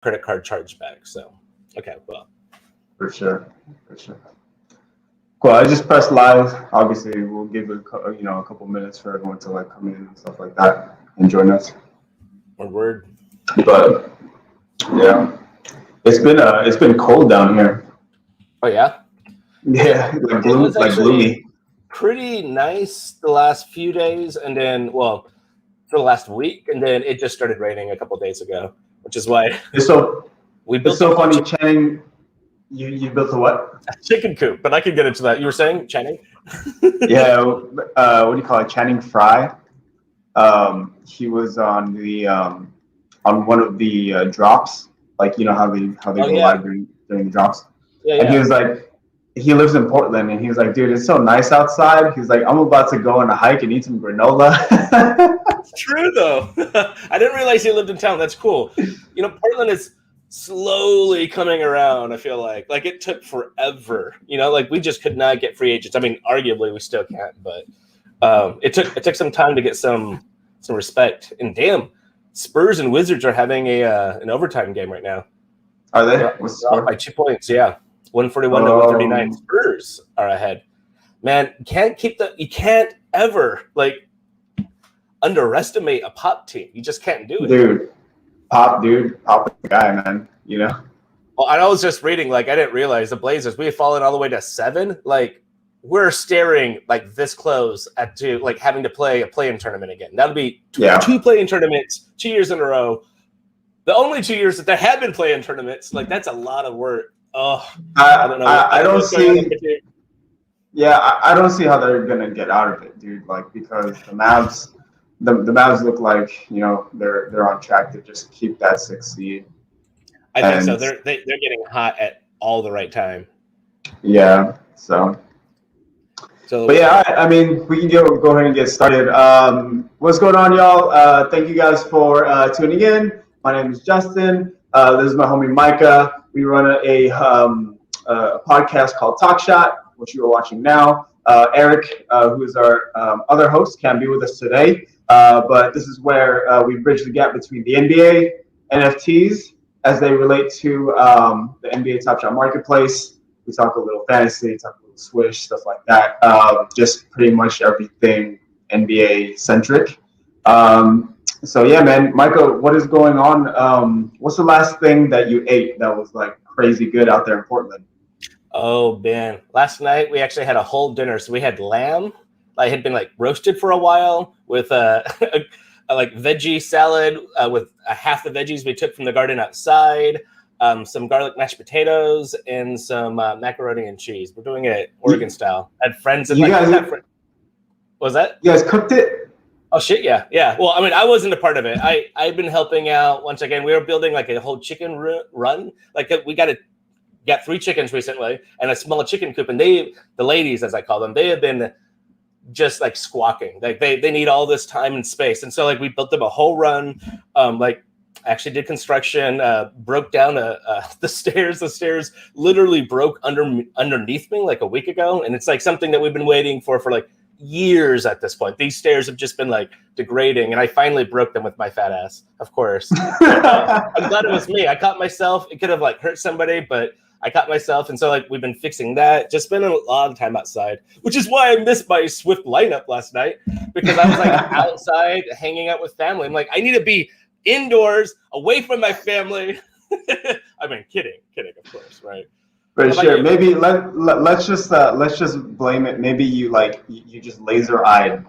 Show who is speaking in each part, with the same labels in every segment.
Speaker 1: credit card chargeback. So, okay, well.
Speaker 2: For sure. Cool. I just pressed live. Obviously, we'll give it a couple minutes for everyone to like come in and stuff like that and join us.
Speaker 1: Word.
Speaker 2: But yeah, it's been cold down here.
Speaker 1: Oh yeah.
Speaker 2: Yeah, like gloomy.
Speaker 1: Pretty nice the last few days, and then for the last week, and then it just started raining a couple of days ago, which is why
Speaker 2: it's so funny, Channing. You built a what?
Speaker 1: A chicken coop, but I can get into that. You were saying, Channing?
Speaker 2: Yeah, what do you call it? Channing Frye. He was on the on one of the drops, like you know how they go live during the drops.
Speaker 1: Yeah,
Speaker 2: and he was like, he lives in Portland, and he was like, dude, it's so nice outside. He's like, I'm about to go on a hike and eat some granola.
Speaker 1: It's true though. I didn't realize he lived in town. That's cool. You know, Portland is slowly coming around. I feel like it took forever. You know, like we just could not get free agents. I mean, arguably we still can't, but it took some time to get some respect. And damn, Spurs and Wizards are having an overtime game right now.
Speaker 2: Are they?
Speaker 1: By 2 points, yeah. 141 to 139. Spurs are ahead. Man, you can't ever like underestimate a pop team. You just can't do it.
Speaker 2: Dude. Pop is the guy, man. You know.
Speaker 1: Well, I was just reading, like I didn't realize the Blazers, we had fallen all the way to 7. Like we're staring like this close to like having to play a play-in tournament again. That'll be two play-in tournaments 2 years in a row. The only 2 years that there have been play-in tournaments, like that's a lot of work. Oh, I don't know.
Speaker 2: I don't see. Yeah, I don't see how they're gonna get out of it, dude. Like because the Mavs, the Mavs look like they're on track to just keep that 6th seed.
Speaker 1: I think so. They're getting hot at all the right time.
Speaker 2: Yeah. So. But yeah, I mean, we can go ahead and get started. What's going on, y'all? Thank you guys for tuning in. My name is Justin. This is my homie Micah. We run a podcast called TalkShot, which you are watching now. Eric, who is our other host, can't be with us today. But this is where we bridge the gap between the NBA, NFTs, as they relate to the NBA TopShot marketplace. We talk a little fantasy, talk a little Swish, stuff like that. Just pretty much everything NBA centric. So yeah, man, Michael, what is going on? What's the last thing that you ate that was like crazy good out there in Portland?
Speaker 1: Oh man, last night we actually had a whole dinner. So we had lamb. I had been like roasted for a while with a like veggie salad with half the veggies we took from the garden outside. Some garlic mashed potatoes and some macaroni and cheese. We're doing it Oregon style. I had friends and what was that?
Speaker 2: You guys cooked it?
Speaker 1: Oh shit, yeah. Well, I mean, I wasn't a part of it. I've been helping out. Once again, we were building like a whole chicken run. Like we got 3 chickens recently and a small chicken coop. And the ladies, as I call them, they have been just like squawking. Like they need all this time and space. And so like we built them a whole run. Like actually did construction. Broke down the stairs. The stairs literally broke underneath me like a week ago. And it's like something that we've been waiting for like years at this point. These stairs have just been like degrading, and I finally broke them with my fat ass, of course. I'm glad it was me. I caught myself. It could have like hurt somebody, but I caught myself, and so like we've been fixing that. Just spending a lot of time outside, which is why I missed my Swift lineup last night, because I was like outside hanging out with family. I'm like, I need to be indoors, away from my family. I mean, kidding, of course, right?
Speaker 2: For sure. Maybe let's just blame it. Maybe you just laser eyed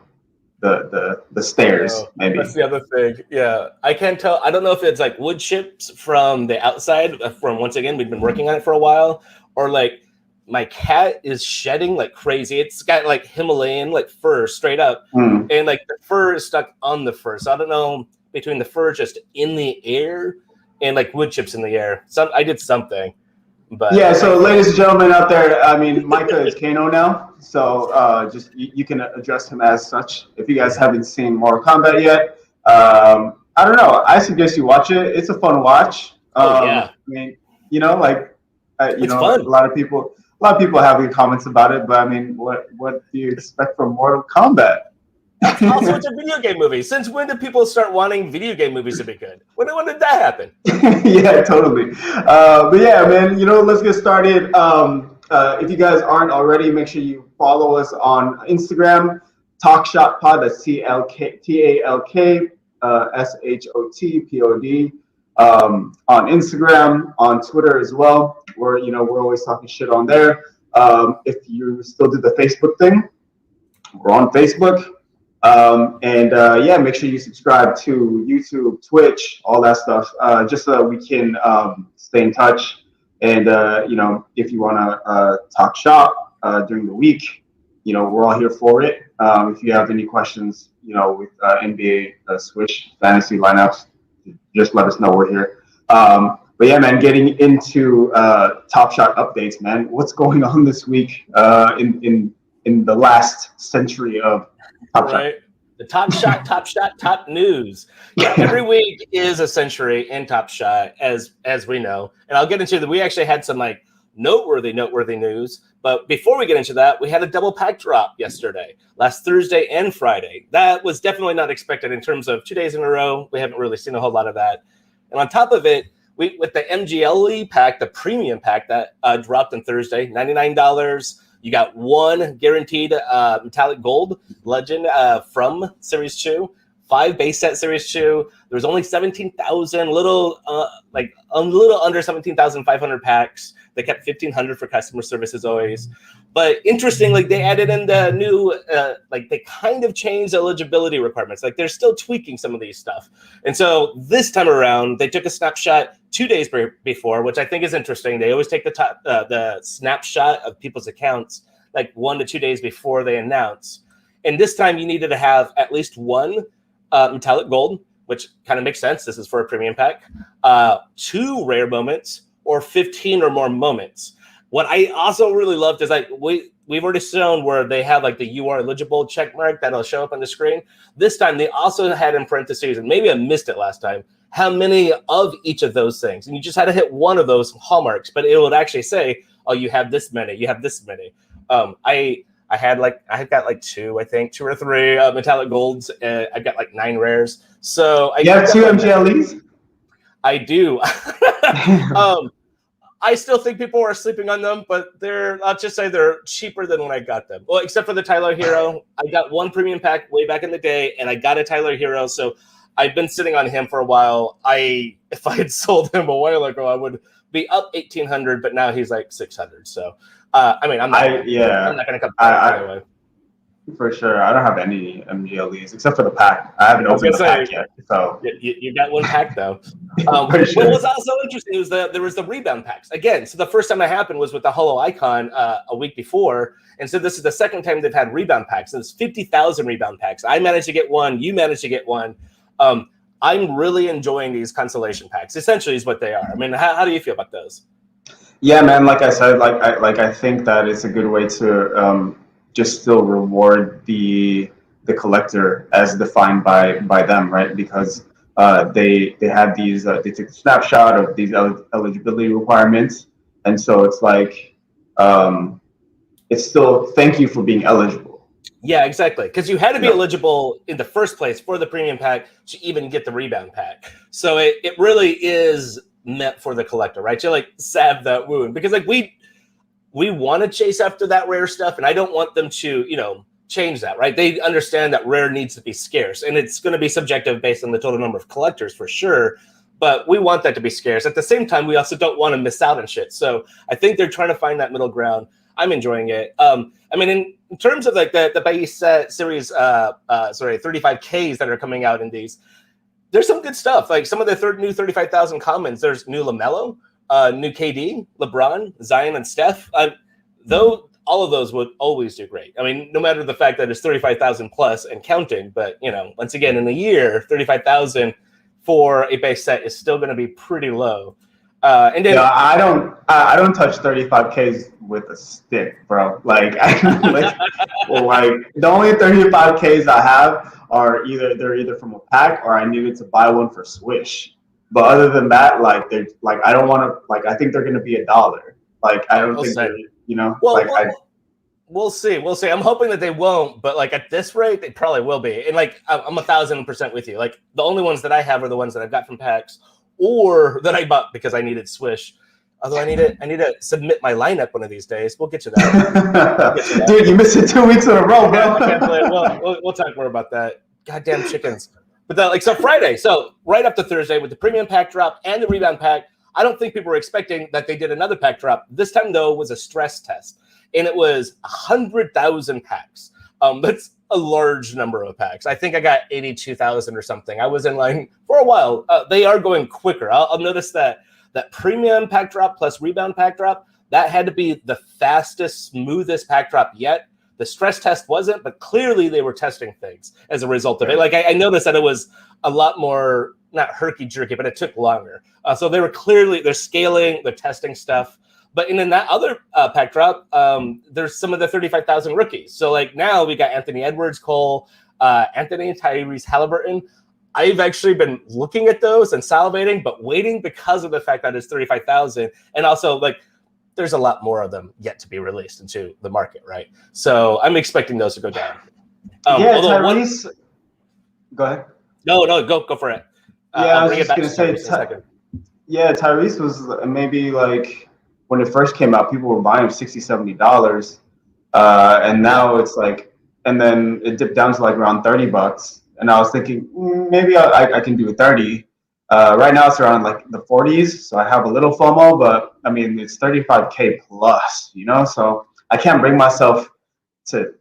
Speaker 2: the stairs. Maybe
Speaker 1: that's the other thing. Yeah, I can't tell. I don't know if it's like wood chips from the outside. From once again, we've been working on it for a while, or like my cat is shedding like crazy. It's got like Himalayan like fur straight up, and like the fur is stuck on the fur. So I don't know between the fur just in the air and like wood chips in the air. I did something. But
Speaker 2: yeah, so ladies and gentlemen out there, I mean, Micah is Kano now, so just you can address him as such. If you guys haven't seen Mortal Kombat yet, I don't know. I suggest you watch it. It's a fun watch.
Speaker 1: Yeah.
Speaker 2: I mean, like,
Speaker 1: it's fun.
Speaker 2: A lot of people have comments about it, but I mean, what do you expect from Mortal Kombat?
Speaker 1: That's also a video game movie. Since when did people start wanting video game movies to be good? When did that happen?
Speaker 2: Yeah, totally. But yeah, man, let's get started. If you guys aren't already, make sure you follow us on Instagram, TalkShot Pod. That's TalkShotPod. On Instagram, on Twitter as well. We're always talking shit on there. If you still do the Facebook thing, we're on Facebook. Yeah, make sure you subscribe to YouTube, Twitch, all that stuff, just so that we can stay in touch. And if you want to talk shop during the week, we're all here for it. If you have any questions, with NBA Switch fantasy lineups, just let us know. We're here. But yeah, man, getting into Top Shot updates, man. What's going on this week in the last century of Top Shot?
Speaker 1: The Top Shot, top news. Yeah, every week is a century in Top Shot, as we know. And I'll get into that. We actually had some like noteworthy news. But before we get into that, we had a double pack drop yesterday, last Thursday and Friday. That was definitely not expected in terms of 2 days in a row. We haven't really seen a whole lot of that. And on top of it, with the MGLE pack, the premium pack that dropped on Thursday, $99. You got one guaranteed metallic gold legend from Series 2, 5 base set Series 2. There was only 17,000, a little under 17,500 packs. They kept 1,500 for customer service as always. But interestingly, they added in the new, they kind of changed eligibility requirements. Like they're still tweaking some of these stuff. And so this time around, they took a snapshot 2 days before, which I think is interesting. They always take the snapshot of people's accounts like 1 to 2 days before they announce. And this time you needed to have at least one metallic gold, which kind of makes sense. This is for a premium pack. 2 rare moments or 15 or more moments. What I also really loved is like we've already shown where they have like the you are eligible check mark that'll show up on the screen. This time they also had in parentheses, and maybe I missed it last time, how many of each of those things. And you just had to hit one of those hallmarks, but it would actually say, oh, you have this many, you have this many. I got like 2 or 3 metallic golds. I got like 9 rares. So
Speaker 2: you have 2 MGLEs?
Speaker 1: I do. I still think people are sleeping on them, but I'll just say they're cheaper than when I got them. Well, except for the Tyler Hero. I got one premium pack way back in the day, and I got a Tyler Hero, so I've been sitting on him for a while. If I had sold him a while ago, I would be up 1,800, but now he's like 600. So, I'm not going to come back anyway.
Speaker 2: For sure. I don't have any MGLEs except for the pack. I haven't opened the pack yet. So
Speaker 1: you got one pack though. What was also interesting was there was the rebound packs again. So the first time that happened was with the Holo Icon a week before, and so this is the second time they've had rebound packs. And it's 50,000 rebound packs. I managed to get one. You managed to get one. I'm really enjoying these consolation packs. Essentially, is what they are. I mean, how do you feel about those?
Speaker 2: Yeah, man. Like I said, I think that it's a good way to just still reward the collector as defined by them, right? Because they had these they took a snapshot of these eligibility requirements, and so it's like it's still thank you for being eligible.
Speaker 1: Yeah, exactly. Because you had to be eligible in the first place for the premium pack to even get the rebound pack. So it really is meant for the collector, right? To like salve that wound, because like we want to chase after that rare stuff, and I don't want them to, change that, right? They understand that rare needs to be scarce, and it's going to be subjective based on the total number of collectors for sure, but we want that to be scarce. At the same time, we also don't want to miss out on shit. So I think they're trying to find that middle ground. I'm enjoying it. I mean, in terms of like the base set series, 35Ks that are coming out in these, there's some good stuff. Like some of the new 35,000 commons, there's new LaMelo, new KD, LeBron, Zion, and Steph. Though all of those would always do great. I mean, no matter the fact that it's 35,000 plus and counting, but once again, in a year, 35,000 for a base set is still going to be pretty low. And then
Speaker 2: I don't touch 35Ks with a stick, bro. Like, the only 35Ks I have are either from a pack or I needed to buy one for Swish. But other than that, I don't want to. I think they're going to be $1. Like, I don't think they're,
Speaker 1: We'll see. I'm hoping that they won't, but like at this rate, they probably will be. And like, I'm 1,000% with you. Like the only ones that I have are the ones that I've got from PAX or that I bought because I needed Swish. Although I need to submit my lineup one of these days. We'll get to that.
Speaker 2: Dude, you missed it 2 weeks in a row, bro.
Speaker 1: I can't believe it. We'll talk more about that. Goddamn chickens. But so Friday, so right up to Thursday with the premium pack drop and the rebound pack, I don't think people were expecting that they did another pack drop. This time though was a stress test. And it was 100,000 packs. That's a large number of packs. I think I got 82,000 or something. I was in line for a while. They are going quicker. I'll notice that premium pack drop plus rebound pack drop, that had to be the fastest, smoothest pack drop yet. The stress test wasn't, but clearly they were testing things as a result of it. Like I noticed that it was a lot more, not herky-jerky, but it took longer. So they're scaling, they're testing stuff. But in that other pack drop, there's some of the 35,000 rookies. So like now we got Anthony Edwards, Cole, Anthony, Tyrese Halliburton. I've actually been looking at those and salivating, but waiting because of the fact that it's 35,000. And also like there's a lot more of them yet to be released into the market, right? So I'm expecting those to go down.
Speaker 2: Tyrese. Go ahead.
Speaker 1: No, go for it.
Speaker 2: I was just going to say, Tyrese was maybe like, when it first came out, people were buying $60, $70, and now it's like, and then it dipped down to like around $30, and I was thinking maybe I can do 30. Right now it's around like the 40s, so I have a little FOMO, but I mean it's 35K plus, so I can't bring myself to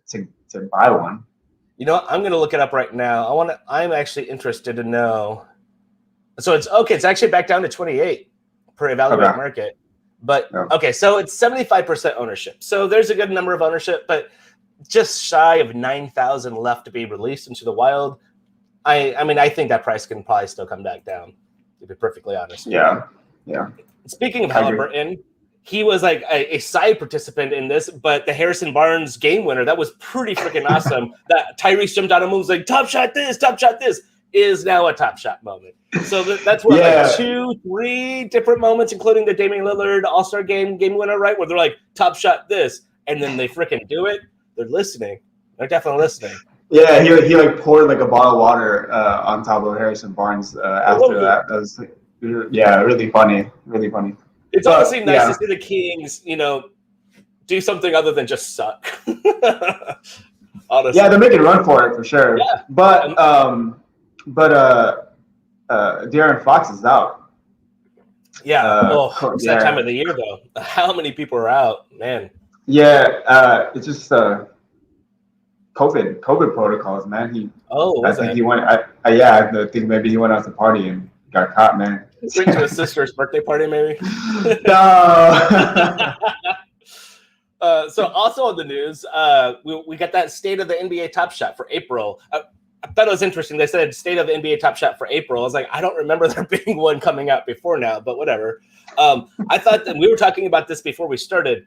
Speaker 2: buy one.
Speaker 1: You know what? I'm gonna look it up right now. I'm actually interested to know. So it's actually back down to 28 per evaluated market. But okay, so it's 75% ownership. So there's a good number of ownership, but just shy of 9,000 left to be released into the wild. I mean, I think that price can probably still come back down, to be perfectly honest.
Speaker 2: Yeah.
Speaker 1: Speaking of Halliburton, he was like a side participant in this, but the Harrison Barnes game winner, that was pretty freaking awesome. That Tyrese jumped out and was like, top shot this, is now a top shot moment. So that's where like 2-3 different moments, including the Damian Lillard All-Star game winner, right? Where they're like, top shot this, and then they freaking do it. They're listening. They're definitely listening.
Speaker 2: Yeah, he like poured like a bottle of water on top of Harrison Barnes after that. That was really funny. Really funny.
Speaker 1: It's honestly nice to see the Kings, do something other than just suck. Honestly.
Speaker 2: Yeah, they're making a run for it for sure. Yeah. But De'Aaron Fox is out.
Speaker 1: Yeah. It's that time of the year though. How many people are out, man?
Speaker 2: Yeah, it's just COVID protocols, man. I think he went. I think maybe he went out to party and got caught, man.
Speaker 1: Went to his sister's birthday party, maybe.
Speaker 2: No.
Speaker 1: So also on the news, we got that State of the NBA Top Shot for April. I thought it was interesting. They said State of the NBA Top Shot for April. I was like, I don't remember there being one coming out before now, but whatever. I thought that we were talking about this before we started.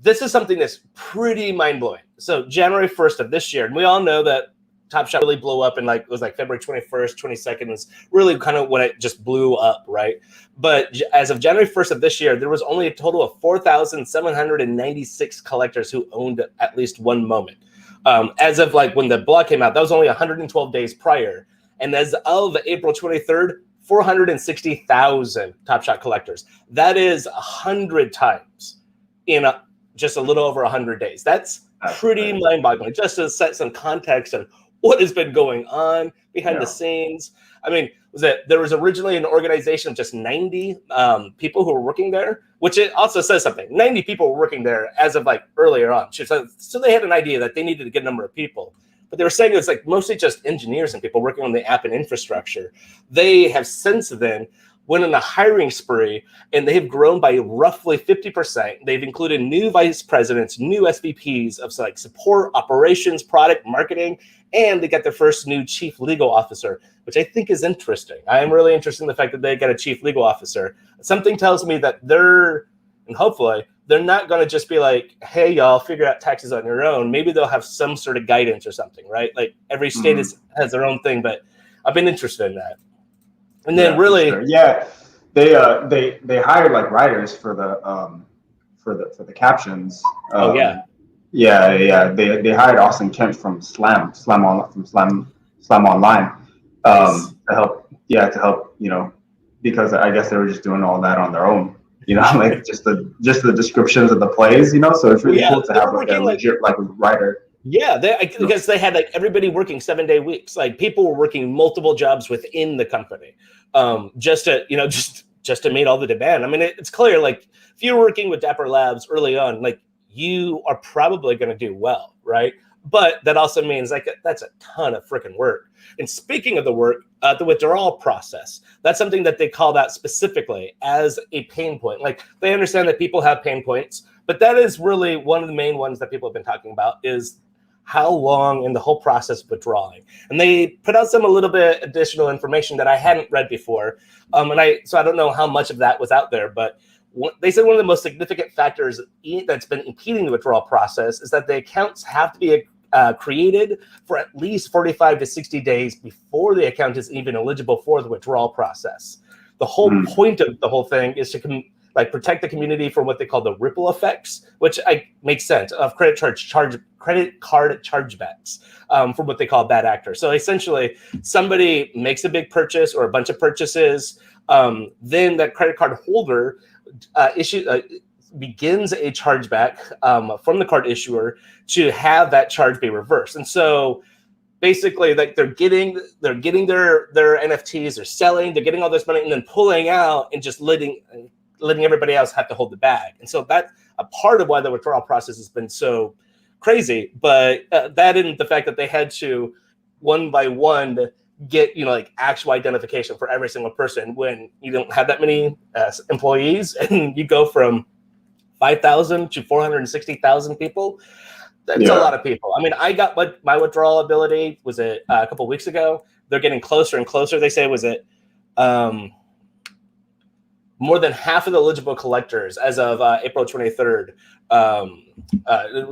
Speaker 1: This is something that's pretty mind-blowing. So January 1st of this year, and we all know that Top Shot really blew up, and it was like February 21st, 22nd was really kind of when it just blew up, right? But as of January 1st of this year, there was only a total of 4,796 collectors who owned at least one moment. As of when the blog came out, that was only 112 days prior. And as of April 23rd, 460,000 Top Shot collectors. That is 100 times in just a little over 100 days. That's pretty mind-boggling. Just to set some context on what has been going on behind the scenes. I mean, there was originally an organization of just 90 people who were working there, which it also says something. 90 people were working there as of earlier on. So they had an idea that they needed to get a number of people. But they were saying it was mostly just engineers and people working on the app and infrastructure. They have since then went on a hiring spree, and they have grown by roughly 50%. They've included new vice presidents, new SVPs of support, operations, product, marketing, and they got their first new chief legal officer, which I think is interesting. I am really interested in the fact that they got a chief legal officer. Something tells me that hopefully, they're not going to just be like, hey, y'all, figure out taxes on your own. Maybe they'll have some sort of guidance or something, right? Every state has their own thing, but I've been interested in that. And then
Speaker 2: they hired writers for the captions. Yeah. They hired Austin Kent from Slam Online,
Speaker 1: Nice.
Speaker 2: to help, because I guess they were just doing all that on their own. Like just the descriptions of the plays. So it's
Speaker 1: Well,
Speaker 2: really
Speaker 1: yeah,
Speaker 2: cool to
Speaker 1: they
Speaker 2: have
Speaker 1: were
Speaker 2: like a
Speaker 1: working like
Speaker 2: legit like writer.
Speaker 1: yeah, because they had like everybody working 7-day weeks. Like people were working multiple jobs within the company, just to just to meet all the demand. I mean, it's clear like if you're working with Dapper Labs early on, like you are probably going to do well, right? But that also means like that's a ton of freaking work. And speaking of the work, the withdrawal process, that's something that they called out specifically as a pain point. Like they understand that people have pain points, but that is really one of the main ones that people have been talking about is how long in the whole process of withdrawing. And they put out some a little bit additional information that I hadn't read before. So I don't know how much of that was out there, but they said one of the most significant factors that's been impeding the withdrawal process is that the accounts have to be created for at least 45 to 60 days before the account is even eligible for the withdrawal process. The whole point of the whole thing is to protect the community from what they call the ripple effects, which makes sense of credit card chargebacks from what they call bad actors. So essentially, somebody makes a big purchase or a bunch of purchases, then that credit card holder begins a chargeback from the card issuer to have that charge be reversed. And so basically, like they're getting their NFTs, they're selling, they're getting all this money, and then pulling out and just letting everybody else have to hold the bag. And so that's a part of why the withdrawal process has been so crazy. But that and the fact that they had to one by one get actual identification for every single person when you don't have that many employees and you go from 5,000 to 460,000 people. That's a lot of people. I mean, I got my withdrawal ability was a couple of weeks ago. They're getting closer and closer. They say was it more than half of the eligible collectors as of April 23rd,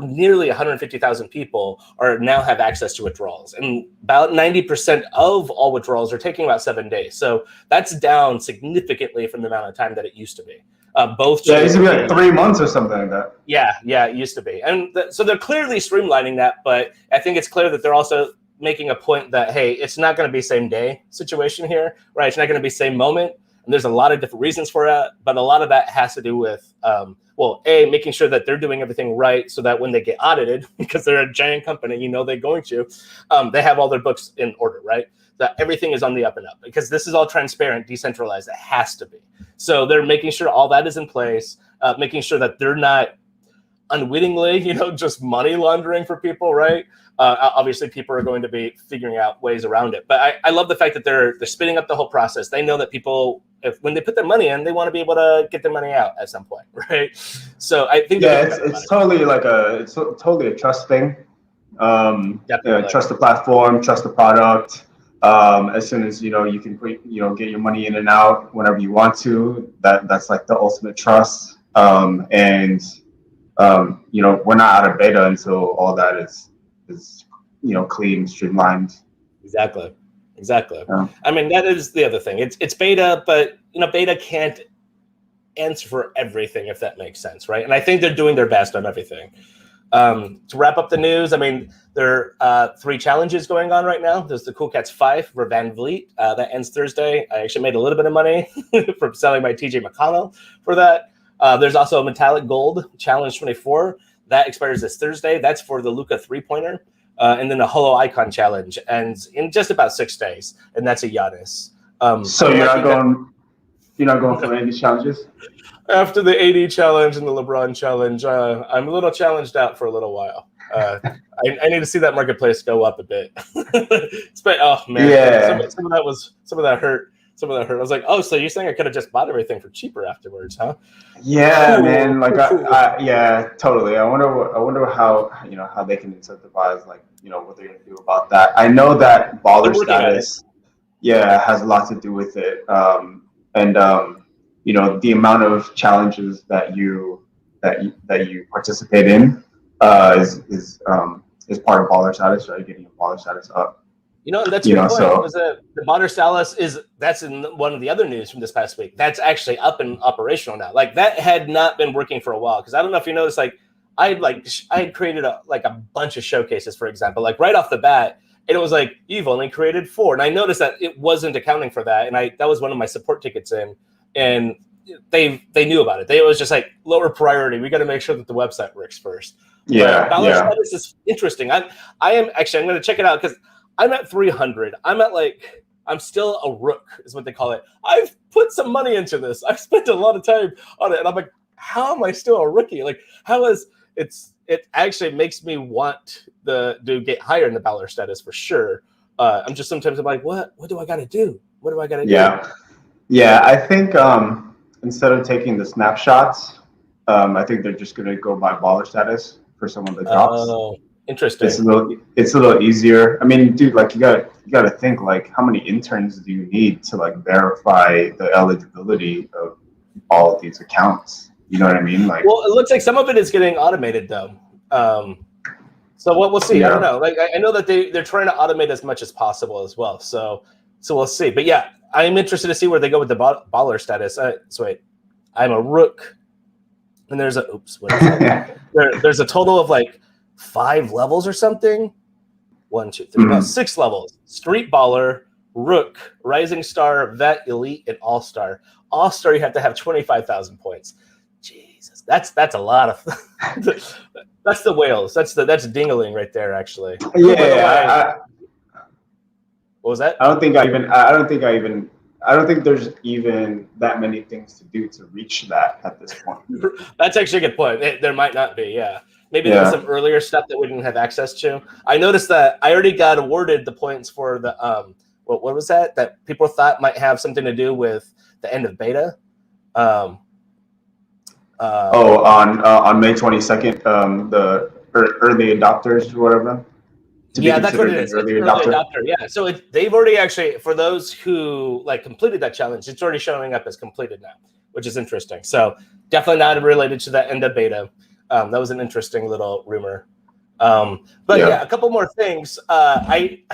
Speaker 1: nearly 150,000 people now have access to withdrawals. And about 90% of all withdrawals are taking about 7 days. So that's down significantly from the amount of time that it used to be.
Speaker 2: It used to be like 3 months or something like that.
Speaker 1: Yeah, it used to be. And so they're clearly streamlining that, but I think it's clear that they're also making a point that, hey, it's not going to be same day situation here, right? It's not going to be same moment. And there's a lot of different reasons for it, but a lot of that has to do with, making sure that they're doing everything right so that when they get audited, because they're a giant company, they're going to, they have all their books in order, right? That everything is on the up and up because this is all transparent, decentralized. It has to be. So they're making sure all that is in place, making sure that they're not unwittingly, just money laundering for people, right? Obviously, people are going to be figuring out ways around it. But I love the fact that they're speeding up the whole process. They know that people, when they put their money in, they want to be able to get their money out at some point, right? So I think
Speaker 2: it's totally it's totally a trust thing. Trust the platform, trust the product. As soon as you can put get your money in and out whenever you want to. That's like the ultimate trust. We're not out of beta until all that is clean, streamlined.
Speaker 1: Exactly. Yeah. I mean, that is the other thing. It's beta, but beta can't answer for everything, if that makes sense, right? And I think they're doing their best on everything. To wrap up the news, I mean, there are 3 challenges going on right now. There's the Cool Cats 5 for Van Vliet that ends Thursday. I actually made a little bit of money from selling my TJ McConnell for that. There's also a Metallic Gold Challenge 24 that expires this Thursday. That's for the Luca 3-pointer. And then the Holo Icon Challenge ends in just about 6 days, and that's a Giannis.
Speaker 2: So you're not going for any challenges?
Speaker 1: After the AD challenge and the LeBron challenge, I'm a little challenged out for a little while. I need to see that marketplace go up a bit. Oh man,
Speaker 2: yeah.
Speaker 1: Some of that hurt. I was like, oh, so you're saying I could have just bought everything for cheaper afterwards, huh?
Speaker 2: Yeah, cool. Man. Like, yeah, totally. I wonder how how they can incentivize what they're gonna do about that. I know that baller status, has a lot to do with it. The amount of challenges that you participate in is part of baller status, right? Getting your baller status up.
Speaker 1: That's a good point. So, was the baller status that's in one of the other news from this past week. That's actually up and operational now. Like that had not been working for a while because I don't know if you noticed, like I had created a bunch of showcases, for example, like right off the bat, and it was like, you've only created 4. And I noticed that it wasn't accounting for that. And that was one of my support tickets in, and they knew about it. It was just like lower priority. We got to make sure that the website works first.
Speaker 2: Yeah.
Speaker 1: Dollar status is interesting. I'm going to check it out because I'm at 300. I'm still a rook is what they call it. I've put some money into this. I've spent a lot of time on it. And I'm like, how am I still a rookie? Like, it actually makes me want to get higher in the dollar status for sure. I'm just sometimes I'm like, what do I got to do? What do I got to do?
Speaker 2: Yeah. I think instead of taking the snapshots, I think they're just going to go by baller status for some of the drops.
Speaker 1: Oh, interesting.
Speaker 2: It's a little easier. I mean, dude, like you got to think like how many interns do you need to like verify the eligibility of all of these accounts? You know what I mean? Like,
Speaker 1: well, it looks like some of it is getting automated though. So what we'll see. I don't know. Like I know that they're trying to automate as much as possible as well. So we'll see. But yeah, I'm interested to see where they go with the baller status. So wait, I'm a rook, and there's a what is that? There's a total of like 5 levels or something. 1, 2, 3, no, 6 levels. Street baller, rook, rising star, vet, elite, and all star. All star, you have to have 25,000 points. Jesus, that's a lot of. That's the whales. That's dingling right there, actually.
Speaker 2: Yeah.
Speaker 1: What was that?
Speaker 2: I don't think there's even that many things to do to reach that at this point.
Speaker 1: That's actually a good point. There might not be. Yeah. Maybe there was some earlier stuff that we didn't have access to. I noticed that I already got awarded the points for the what was that people thought might have something to do with the end of beta.
Speaker 2: On May 22nd, the early adopters or whatever.
Speaker 1: Yeah, that's what it is. Early adopter. Yeah, so they've already actually, for those who like completed that challenge, it's already showing up as completed now, which is interesting. So definitely not related to that end of beta. That was an interesting little rumor. But yeah, a couple more things.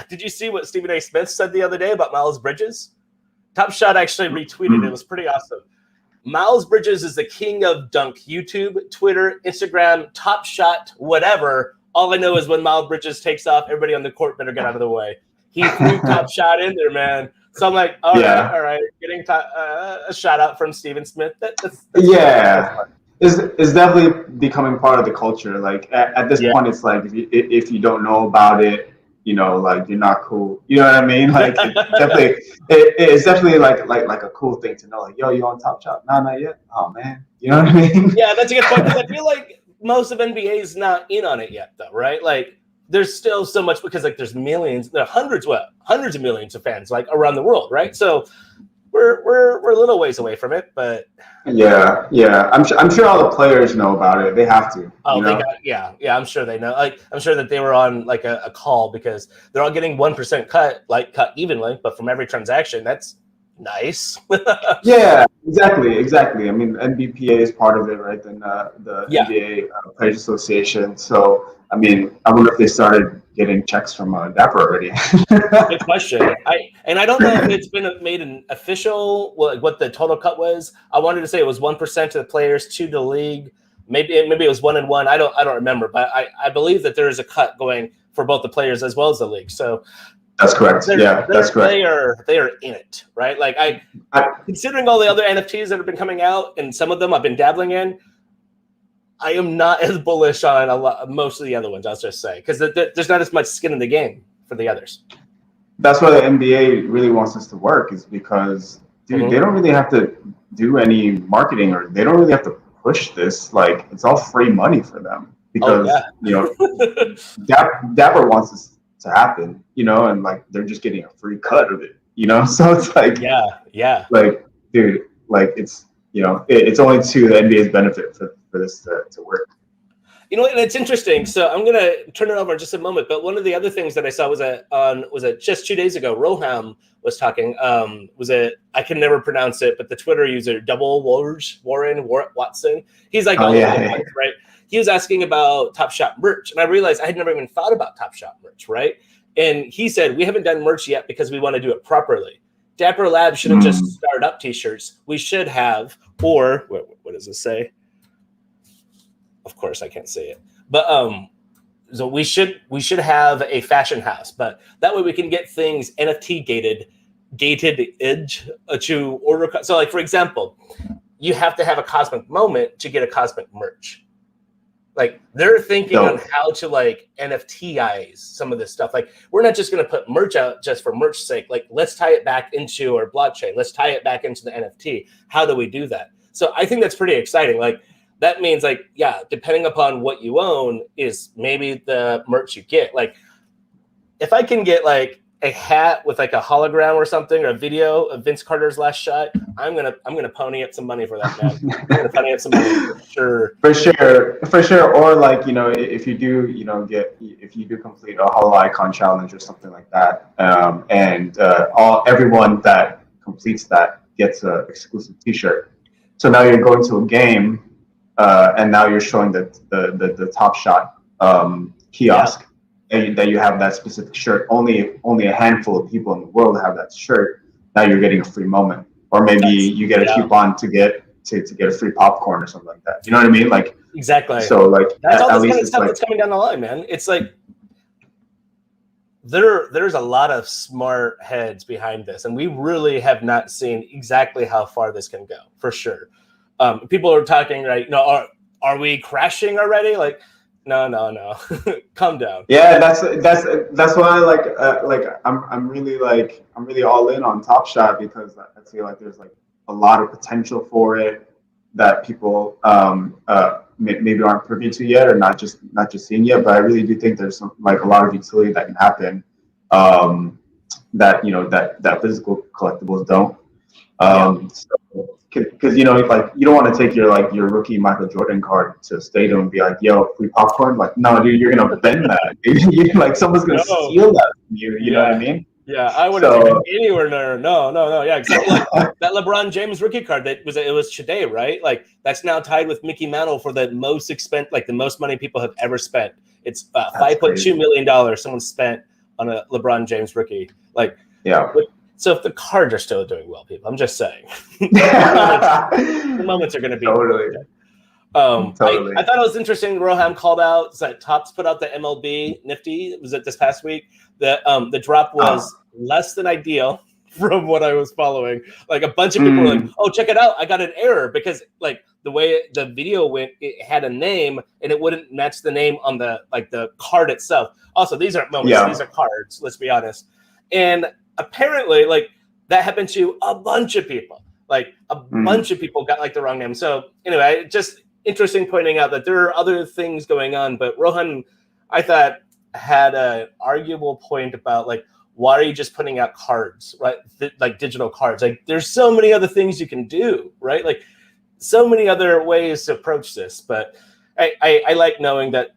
Speaker 1: Did you see what Stephen A. Smith said the other day about Miles Bridges? TopShot actually retweeted it. It was pretty awesome. Miles Bridges is the king of dunk. YouTube, Twitter, Instagram, TopShot, whatever. All I know is when Miles Bridges takes off, everybody on the court better get out of the way. He threw TopShot in there, man. So I'm like, all right, getting a shout out from Stephen Smith. That's
Speaker 2: It's definitely becoming part of the culture. Like at this point, it's like if you don't know about it, you know, like you're not cool. You know what I mean? Like it's definitely like a cool thing to know. Like, yo, you on TopShot? No, not yet. Oh man, you know what I mean?
Speaker 1: Yeah, that's a good point because I feel like most of NBA is not in on it yet, though, right? Like, there's still so much because like there's millions, there are hundreds of millions of fans like around the world, right? So we're a little ways away from it, but
Speaker 2: yeah. I'm sure all the players know about it. They have to.
Speaker 1: Oh, I'm sure they know. Like, I'm sure that they were on like a call because they're all getting 1% cut evenly, but from every transaction, that's nice.
Speaker 2: Yeah, exactly. I mean, NBPA is part of it, right? And the NBA Players Association. So, I mean, I wonder if they started getting checks from Dapper already.
Speaker 1: Good question. I don't know if it's been made an official what the total cut was. I wanted to say it was 1% to the players, 2 to the league. Maybe it was 1 and 1. I don't remember, but I believe that there is a cut going for both the players as well as the league. So.
Speaker 2: That's correct. That's correct.
Speaker 1: They are in it, right? Like I considering all the other NFTs that have been coming out, and some of them I've been dabbling in, I am not as bullish on most of the other ones. I'll just say because there's not as much skin in the game for the others.
Speaker 2: That's why the NBA really wants us to work, is because they don't really have to do any marketing, or they don't really have to push this. Like, it's all free money for them because Dapper wants us to happen, you know, and like they're just getting a free cut of it, you know. So it's like like, dude, like it's, you know, it's only to the NBA's benefit for this to work.
Speaker 1: You know, and it's interesting. So I'm gonna turn it over in just a moment. But one of the other things that I saw was just 2 days ago, Roham was talking. I can never pronounce it, but the Twitter user Warren Watson. He's like right? He was asking about TopShot merch, and I realized I had never even thought about TopShot merch, right? And he said, we haven't done merch yet because we want to do it properly. Dapper Labs shouldn't just start up t-shirts. We should have, or what does this say? of course I can't say it, but so we should have a fashion house, but that way we can get things NFT gated edge to order. So like, for example, you have to have a cosmic moment to get a cosmic merch. Like they're thinking on how to like NFTize some of this stuff. Like we're not just going to put merch out just for merch sake. Like let's tie it back into our blockchain. Let's tie it back into the NFT. How do we do that? So I think that's pretty exciting. Like that means like, yeah, depending upon what you own is maybe the merch you get. Like if I can get like a hat with like a hologram or something, or a video of Vince Carter's last shot, I'm gonna pony up some money for that, man. I'm gonna pony up some money for sure.
Speaker 2: For sure. Or like, you know, if you do, you know, if you do complete a holo icon challenge or something like that, and everyone that completes that gets an exclusive T-shirt. So now you're going to a game, and now you're showing the TalkShot kiosk. Yeah. That you have that specific shirt. Only a handful of people in the world have that shirt. Now you're getting a free moment, or maybe you get a coupon to get a free popcorn or something like that. You know what I mean? Like
Speaker 1: exactly.
Speaker 2: So like
Speaker 1: that's all this kind of stuff that's coming down the line, man. It's like there's a lot of smart heads behind this, and we really have not seen exactly how far this can go for sure. People are talking, right? You know, are we crashing already? Like. No. Calm down.
Speaker 2: Yeah, that's why I'm really all in on TalkShot, because I feel like there's like a lot of potential for it that people maybe aren't privy to yet, or not just seeing yet. But I really do think there's a lot of utility that can happen that that physical collectibles don't. Because you know, like you don't want to take your rookie Michael Jordan card to a stadium and be like, "Yo, free popcorn." Like, no, dude, you're gonna bend that. Dude. Like someone's gonna steal that from you. You know what I mean?
Speaker 1: Yeah, I wouldn't take it anywhere near. No. Yeah, exactly. Like that LeBron James rookie card it was today, right? Like that's now tied with Mickey Mantle for the most the most money people have ever spent. It's $5.2 million someone spent on a LeBron James rookie. Like,
Speaker 2: yeah.
Speaker 1: So if the cards are still doing well, people, I'm just saying, the moments are going to be
Speaker 2: totally.
Speaker 1: Totally. I thought it was interesting. Roham called out that Topps put out the MLB Nifty. Was it this past week? The drop was less than ideal from what I was following. Like a bunch of people were like, "Oh, check it out! I got an error," because like the way the video went, it had a name and it wouldn't match the name on the card itself. Also, these aren't moments; these are cards. Let's be honest. And apparently, like that happened to a bunch of people. Like a bunch of people got like the wrong name. So anyway, just interesting pointing out that there are other things going on. But Rohan, I thought, had an arguable point about like, why are you just putting out cards, right? Like digital cards. Like there's so many other things you can do, right? Like so many other ways to approach this. But I like knowing that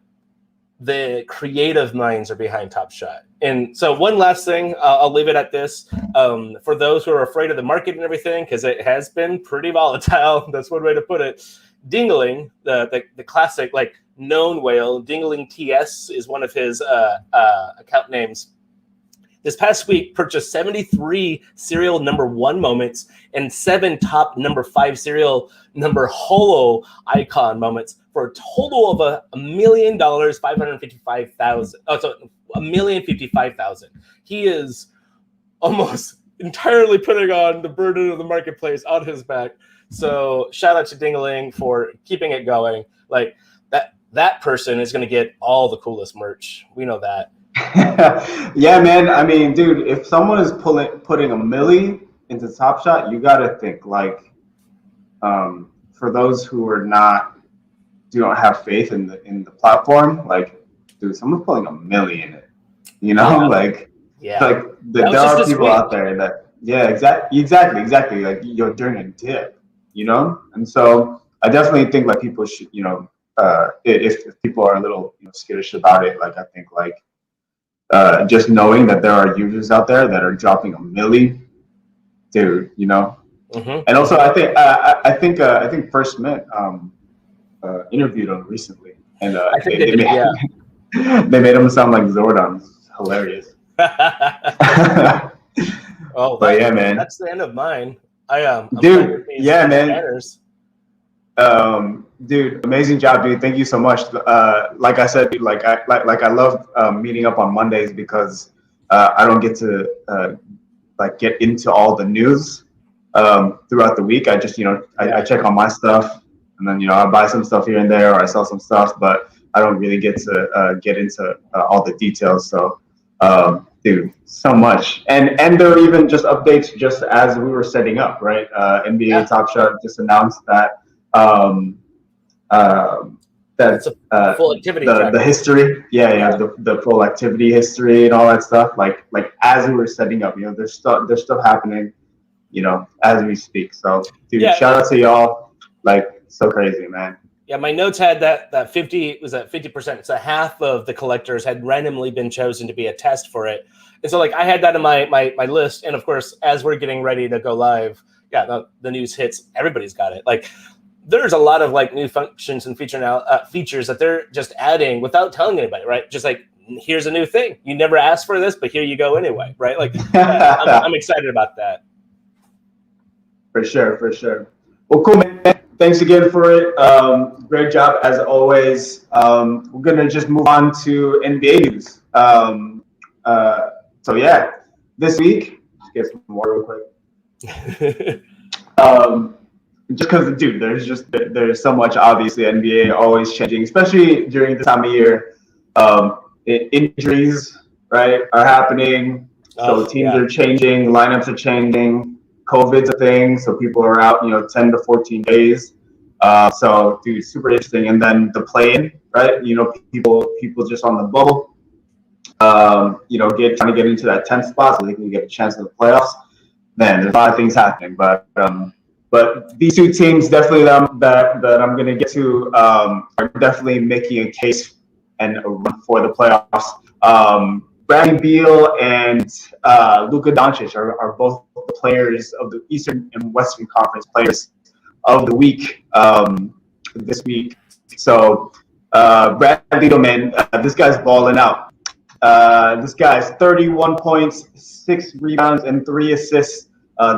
Speaker 1: the creative minds are behind TalkShot. And so one last thing, I'll leave it at this. For those who are afraid of the market and everything, because it has been pretty volatile, that's one way to put it. Dingling, the classic like known whale, Dingling TS is one of his account names. This past week purchased 73 serial number 1 moments and 7 top number 5 serial number holo icon moments for a total of $1,555,000. Oh, so $1,055,000. He is almost entirely putting on the burden of the marketplace on his back. So shout out to Dingling for keeping it going. Like that person is going to get all the coolest merch. We know that.
Speaker 2: Yeah, man. I mean, dude, if someone is putting a milli into TalkShot, you got to think like, for those who are don't have faith in the platform, like, dude, someone's pulling a milli in it. You know, like there are people out there that, exactly. Like you're during a dip, you know, and so I definitely think like people should, you know, if people are a little skittish about it, like I think like. Just knowing that there are users out there that are dropping a milli, dude, you know. And also, I think First Mint interviewed him recently, and they made him sound like Zordon. It's hilarious.
Speaker 1: Oh,
Speaker 2: but yeah, man,
Speaker 1: that's the end of mine.
Speaker 2: dude, yeah, man. Dude, amazing job, dude. Thank you so much. Like I said, dude, I love meeting up on Mondays because I don't get to get into all the news throughout the week. I just I check on my stuff, and then I buy some stuff here and there, or I sell some stuff, but I don't really get to get into all the details. So, dude, so much, and there were even just updates just as we were setting up, right? NBA TalkShot just announced that.
Speaker 1: That's a full activity
Speaker 2: the history, the full activity history and all that stuff. Like as we were setting up, there's stuff happening, as we speak. So, dude, shout out to y'all. Like, so crazy, man.
Speaker 1: Yeah, my notes had that 50%. So half of the collectors had randomly been chosen to be a test for it, and so like I had that in my list. And of course, as we're getting ready to go live, the news hits. Everybody's got it. Like, there's a lot of like new functions and features that they're just adding without telling anybody, right? Just like, here's a new thing. You never asked for this, but here you go anyway, right? Like, I'm excited about that.
Speaker 2: For sure. Well, cool, man. Thanks again for it. Great job as always. We're gonna just move on to NBA news. So yeah, this week, just get some more real quick. Just because, dude, there's so much. Obviously, NBA always changing, especially during the time of year. Injuries, right, are happening. So teams are changing, lineups are changing. COVID's a thing, so people are out, 10 to 14 days. So, dude, super interesting. And then the play-in, right? People just on the bubble, trying to get into that 10th spot so they can get a chance at the playoffs. Man, there's a lot of things happening, but these two teams definitely that I'm going to get to are definitely making a case and a run for the playoffs. Bradley Beal and Luka Doncic are both the players of the Eastern and Western Conference players of the week this week. So Bradley Beal, man, this guy's balling out. This guy's 31 points, 6 rebounds, and 3 assists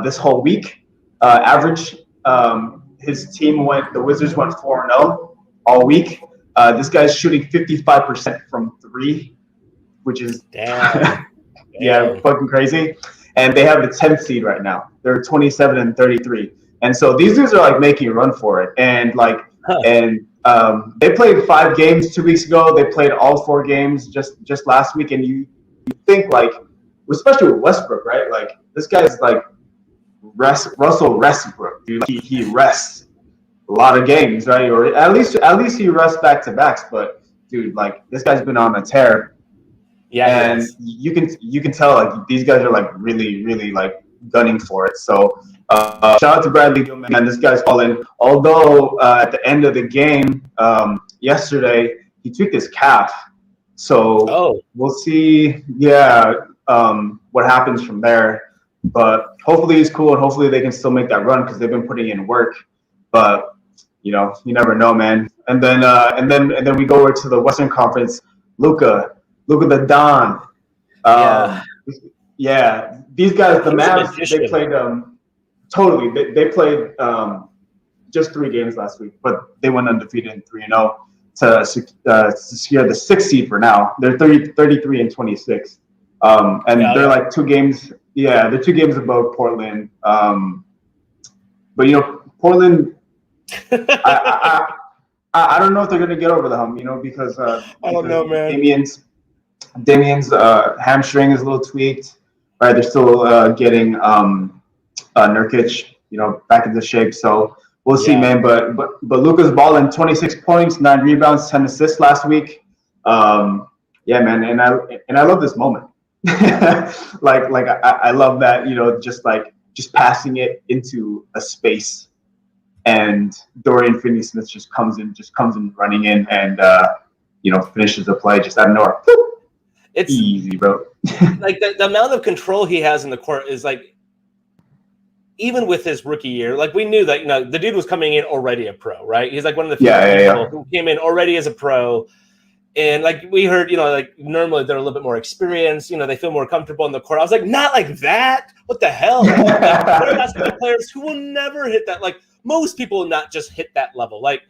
Speaker 2: this whole week. Average. The Wizards went 4-0 all week. This guy's shooting 55% from 3, which is
Speaker 1: damn.
Speaker 2: Fucking crazy. And they have the 10th seed right now. They're 27-33, and so these dudes are like making a run for it. And they played 5 games 2 weeks ago. They played all 4 games just last week. And you think, like, especially with Westbrook, right? Like, this guy's like Russell Westbrook, dude. He rests a lot of games, right? Or at least he rests back to backs. But dude, like, this guy's been on a tear. Yeah, and you can tell, like, these guys are like really, really like gunning for it. So shout out to Bradley Beal, man. This guy's falling. Although at the end of the game yesterday, he tweaked his calf. So we'll see. Yeah, what happens from there. But hopefully he's cool, and hopefully they can still make that run because they've been putting in work. But you never know, man. And then we go over to the Western Conference. Luka the Don. These guys, the Mavs, they played totally. They played just 3 games last week, but they went undefeated in 3-0 to secure the 6th seed for now. They're 33-26, and they're like 2 games. Yeah, they're 2 games above Portland. But Portland, I don't know if they're gonna get over the hump. Because
Speaker 1: I don't know, man.
Speaker 2: Damien's hamstring is a little tweaked, right? They're still getting Nurkic, back into shape. So we'll see, man. But Luka's balling, 26 points, 9 rebounds, 10 assists last week. Man, and I love this moment. I love that, just passing it into a space, and Dorian Finney-Smith just comes in running in and finishes the play just out of nowhere. It's easy, bro.
Speaker 1: Like the amount of control he has in the court is like, even with his rookie year, like, we knew that the dude was coming in already a pro, right? He's like one of the few people who came in already as a pro. And like we heard, like normally they're a little bit more experienced, they feel more comfortable in the court. I was like, not like that. What the hell? Like, there are basketball players who will never hit that. Like, most people will not just hit that level. Like,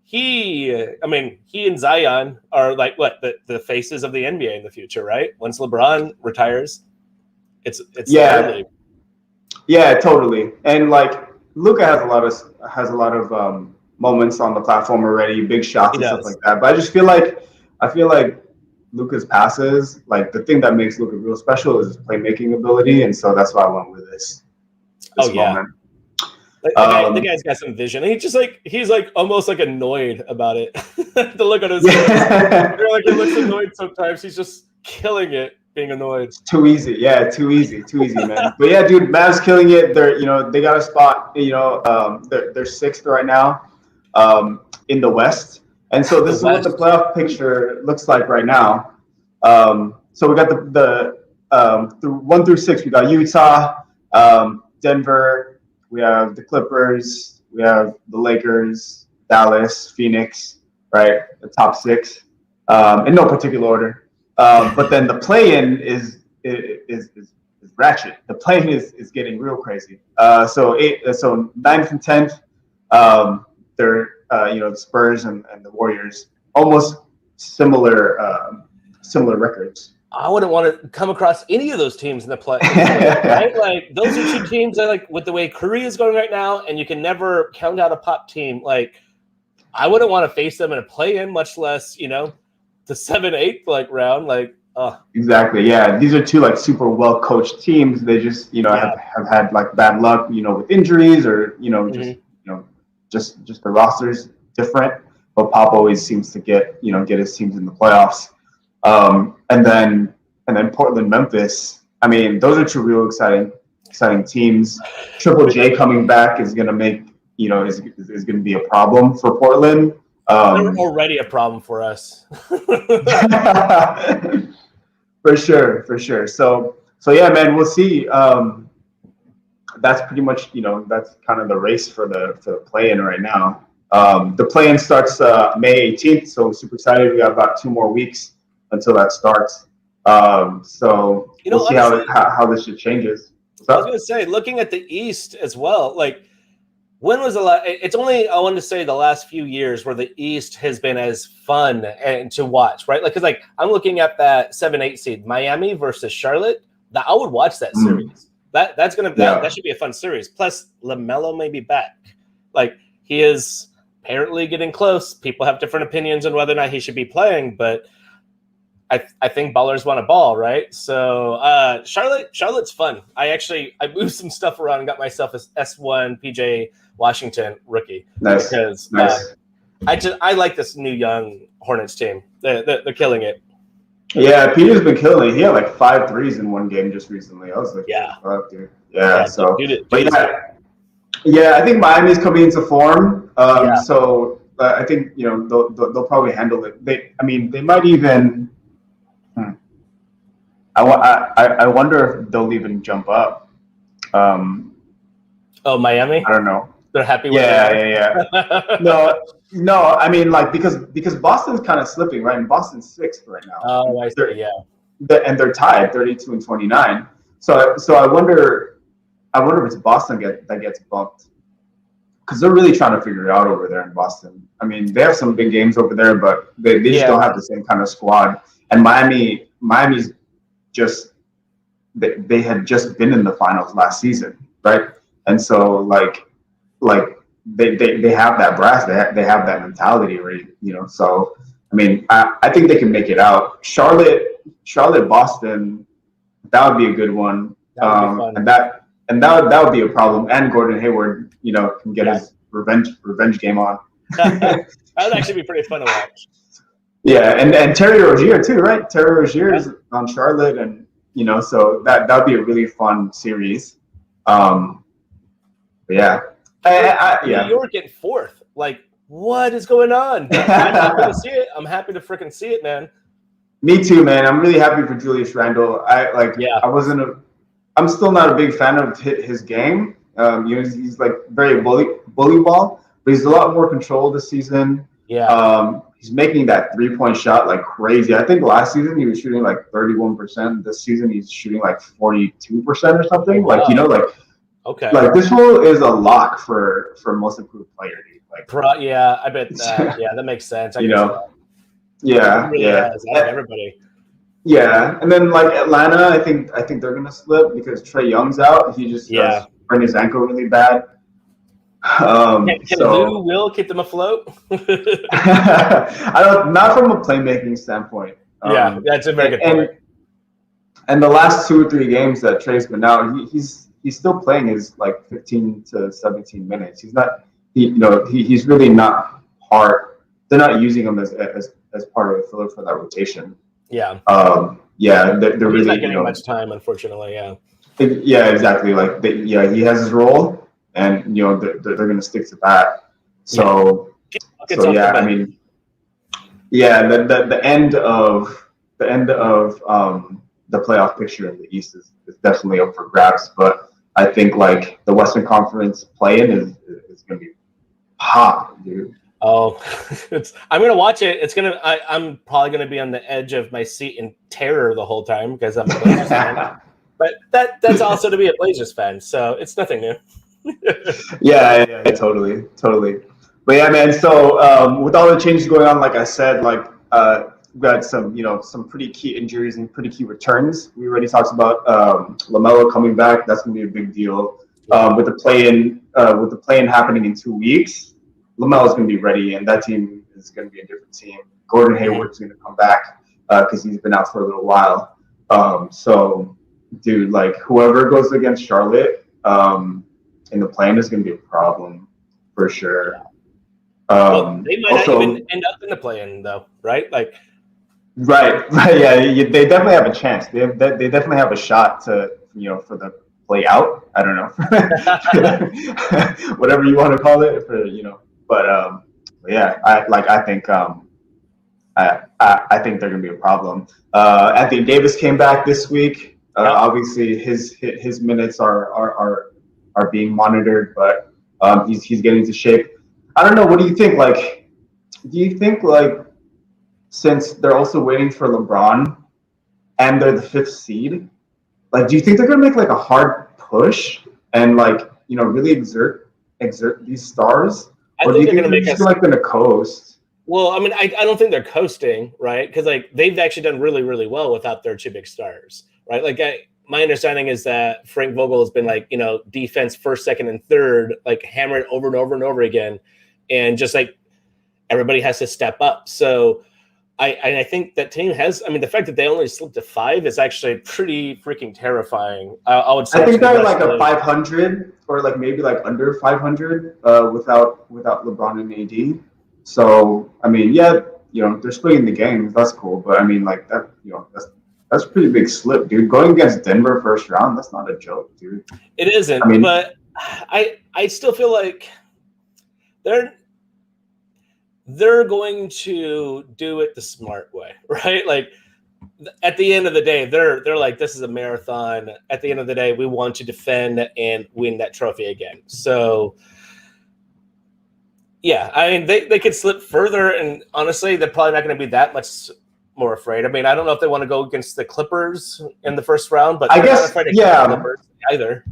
Speaker 1: he and Zion are like the faces of the NBA in the future, right? Once LeBron retires, it's early.
Speaker 2: Yeah, totally. And like Luka has a lot of moments on the platform already, big shots and stuff like that. But I feel like Luka's passes, like the thing that makes Luka real special is his playmaking ability, and so that's why I went with this moment.
Speaker 1: The guy's got some vision. He's almost like annoyed about it. The look on his face. Like he looks annoyed sometimes. He's just killing it, being annoyed.
Speaker 2: It's too easy. Yeah, too easy, man. But yeah, dude, Mavs killing it. They got a spot. They're sixth right now, in the West. And so this is what the playoff picture looks like right now. So we got the 1 through 6. We got Utah, Denver. We have the Clippers. We have the Lakers, Dallas, Phoenix. Right, the top 6, in no particular order. But then the play-in is ratchet. The play-in is getting real crazy. So 9th and 10th, they're the Spurs and the Warriors, almost similar records.
Speaker 1: I wouldn't want to come across any of those teams in the play. Right? Like those are 2 teams that, like, with the way Curry is going right now, and you can never count out a pop team. Like I wouldn't want to face them in a play-in, much less the 7-8 round. Like
Speaker 2: exactly, yeah. These are 2 like super well coached teams. They just have had like bad luck with injuries or just the rosters different. But Pop always seems to get his teams in the playoffs. And then Portland, Memphis. I mean, those are 2 real exciting teams. Triple J coming back is going to make is going to be a problem for Portland.
Speaker 1: They're already a problem for us.
Speaker 2: For sure. So yeah, man, we'll see. That's pretty much that's kind of the race for the play-in right now. The play-in starts May 18th, so we're super excited. We got about 2 more weeks until that starts. So we'll see how this shit changes.
Speaker 1: I was gonna say, looking at the East as well, like when was the last? It's only, I want to say, the last few years where the East has been as fun and to watch, right? Like, because I'm looking at that 7-8 seed, Miami versus Charlotte. I would watch that series. That should be a fun series. Plus, LaMelo may be back. Like, he is apparently getting close. People have different opinions on whether or not he should be playing, but I think ballers want a ball, right? So Charlotte's fun. I moved some stuff around and got myself a S1 PJ Washington rookie.
Speaker 2: Nice.
Speaker 1: Because I like this new young Hornets team. They're killing it.
Speaker 2: Yeah, Peter's been killing it. He had like 5 threes in one game just recently. I was like, fuck, dude. Yeah, so I think Miami's coming into form. So I think they'll probably handle it. They might even. I wonder if they'll even jump up.
Speaker 1: Miami?
Speaker 2: I don't know.
Speaker 1: They're happy with
Speaker 2: it. No. I mean, like because Boston's kind of slipping, right? And Boston's 6th right now.
Speaker 1: Oh, I see.
Speaker 2: And they're tied, 32 and 29. So I wonder if it's Boston that gets bumped, because they're really trying to figure it out over there in Boston. I mean, they have some big games over there, but they just don't have the same kind of squad. And Miami's just they had just been in the finals last season, right? And so like they have that brass, they have that mentality already, So I mean, I think they can make it out. Charlotte, Boston, that would be a good one. And that would be a problem. And Gordon Hayward, can get his revenge game on.
Speaker 1: That would actually be pretty fun to watch.
Speaker 2: Yeah, and Terry Rozier too, right? Terry Rozier is on Charlotte, and so that would be a really fun series. But yeah.
Speaker 1: New York at 4th. Like, what is going on? I'm happy to see it. I'm happy to freaking see it, man.
Speaker 2: Me too, man. I'm really happy for Julius Randle. I'm still not a big fan of his game. He's like very bully ball, but he's a lot more controlled this season.
Speaker 1: Yeah.
Speaker 2: He's making that 3-point shot like crazy. I think last season he was shooting like 31%. This season he's shooting like 42% or something.
Speaker 1: Wow.
Speaker 2: Like, okay. Like this role is a lock for most improved player, dude.
Speaker 1: Yeah, I bet that. Yeah, that makes sense.
Speaker 2: You know, yeah,
Speaker 1: really has out of everybody.
Speaker 2: Yeah, and then like Atlanta, I think they're gonna slip because Trae Young's out. He just sprained his ankle really bad.
Speaker 1: Can Lou Will keep them afloat?
Speaker 2: I don't, not from a playmaking standpoint.
Speaker 1: Yeah, that's a very good point.
Speaker 2: And the last 2 or 3 games that Trae's been out, he's still playing his like 15 to 17 minutes. He's not, he's really not part. They're not using him as part of the filler for that rotation.
Speaker 1: Yeah.
Speaker 2: Yeah, they're really
Speaker 1: he's not getting much time, unfortunately. Yeah.
Speaker 2: Yeah, exactly. Like, he has his role, and they're going to stick to that. So, yeah, I mean, yeah, the end of the playoff picture in the East is definitely up for grabs. But I think like the Western Conference play-in is going to be hot, dude.
Speaker 1: Oh, I'm gonna watch it. I'm probably gonna be on the edge of my seat in terror the whole time because I'm a Blazers fan. But that's also to be a Blazers fan, so it's nothing new.
Speaker 2: yeah, totally. But yeah, man. So with all the changes going on, like I said, like we've got some pretty key injuries and pretty key returns. We already talked about LaMelo coming back. That's gonna be a big deal. With the play-in happening in 2 weeks. LaMelo is going to be ready, and that team is going to be a different team. Gordon Hayward's going to come back because he's been out for a little while. So, dude, like whoever goes against Charlotte in the play-in is going to be a problem for sure.
Speaker 1: Well, they might not even end up in the play-in, though, right? Like,
Speaker 2: right. Yeah, they definitely have a chance. They definitely have a shot to for the play out. I don't know, whatever you want to call it for But yeah, I think they're gonna be a problem. Anthony Davis came back this week. Obviously, his minutes are being monitored, but he's getting to shape. I don't know. What do you think? Like, do you think like since they're also waiting for LeBron and they're the 5th seed, like, do you think they're gonna make like a hard push and like really exert these stars? Or do you think they're just going to coast?
Speaker 1: Well, I mean, I don't think they're coasting, right? Because like they've actually done really, really well without their 2 big stars, right? Like my understanding is that Frank Vogel has been like defense 1st, 2nd, and 3rd, like hammer it over and over and over again, and just like everybody has to step up. So I think that team has. I mean, the fact that they only slipped to 5 is actually pretty freaking terrifying. I would say.
Speaker 2: I think they're like a 500 or like maybe like under 500 without LeBron and AD. So I mean, yeah, they're splitting the games. That's cool, but I mean, like that, that's a pretty big slip, dude. Going against Denver 1st round, that's not a joke, dude.
Speaker 1: It isn't. I mean, but I still feel like they're going to do it the smart way, right? Like at the end of the day, they're like, this is a marathon. At the end of the day, we want to defend and win that trophy again. So yeah, I mean, they could slip further, and honestly, they're probably not going to be that much more afraid. I mean, I don't know if they want to go against the Clippers in the 1st round, but
Speaker 2: I guess
Speaker 1: not the Clippers either.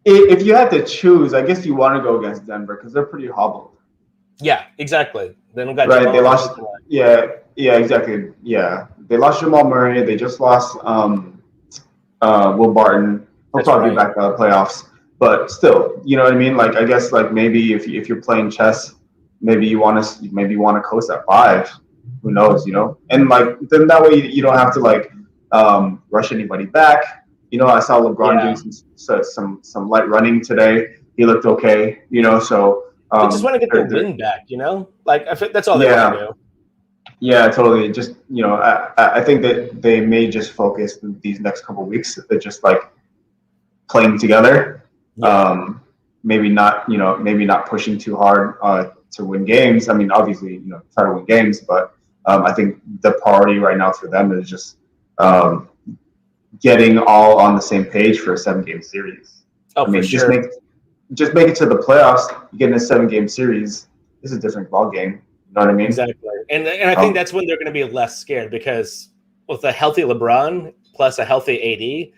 Speaker 2: If you had to choose, I guess you want to go against Denver because they're pretty hobbled.
Speaker 1: Yeah, exactly. They don't got
Speaker 2: right. Jamal. They lost. Yeah, exactly. Yeah, they lost Jamal Murray. They just lost Will Barton. He'll probably be back in the playoffs. But still, you know what I mean? Like, I guess like maybe if you're playing chess, maybe you want to coast at 5. Who knows? And like then that way you don't have to like rush anybody back. I saw LeBron doing some light running today. He looked okay. So.
Speaker 1: They just want to get their win back, Like I think that's all they want to do.
Speaker 2: Yeah, totally. Just I think that they may just focus these next couple of weeks. They're just like playing together. Yeah. Maybe not pushing too hard to win games. I mean, obviously, try to win games, but I think the priority right now for them is just getting all on the same page for a 7-game series.
Speaker 1: Oh, for sure.
Speaker 2: Just make it to the playoffs. You get in a 7-game series. It's a different ball game. You know what I mean?
Speaker 1: Exactly. And I think that's when they're going to be less scared because with a healthy LeBron plus a healthy AD,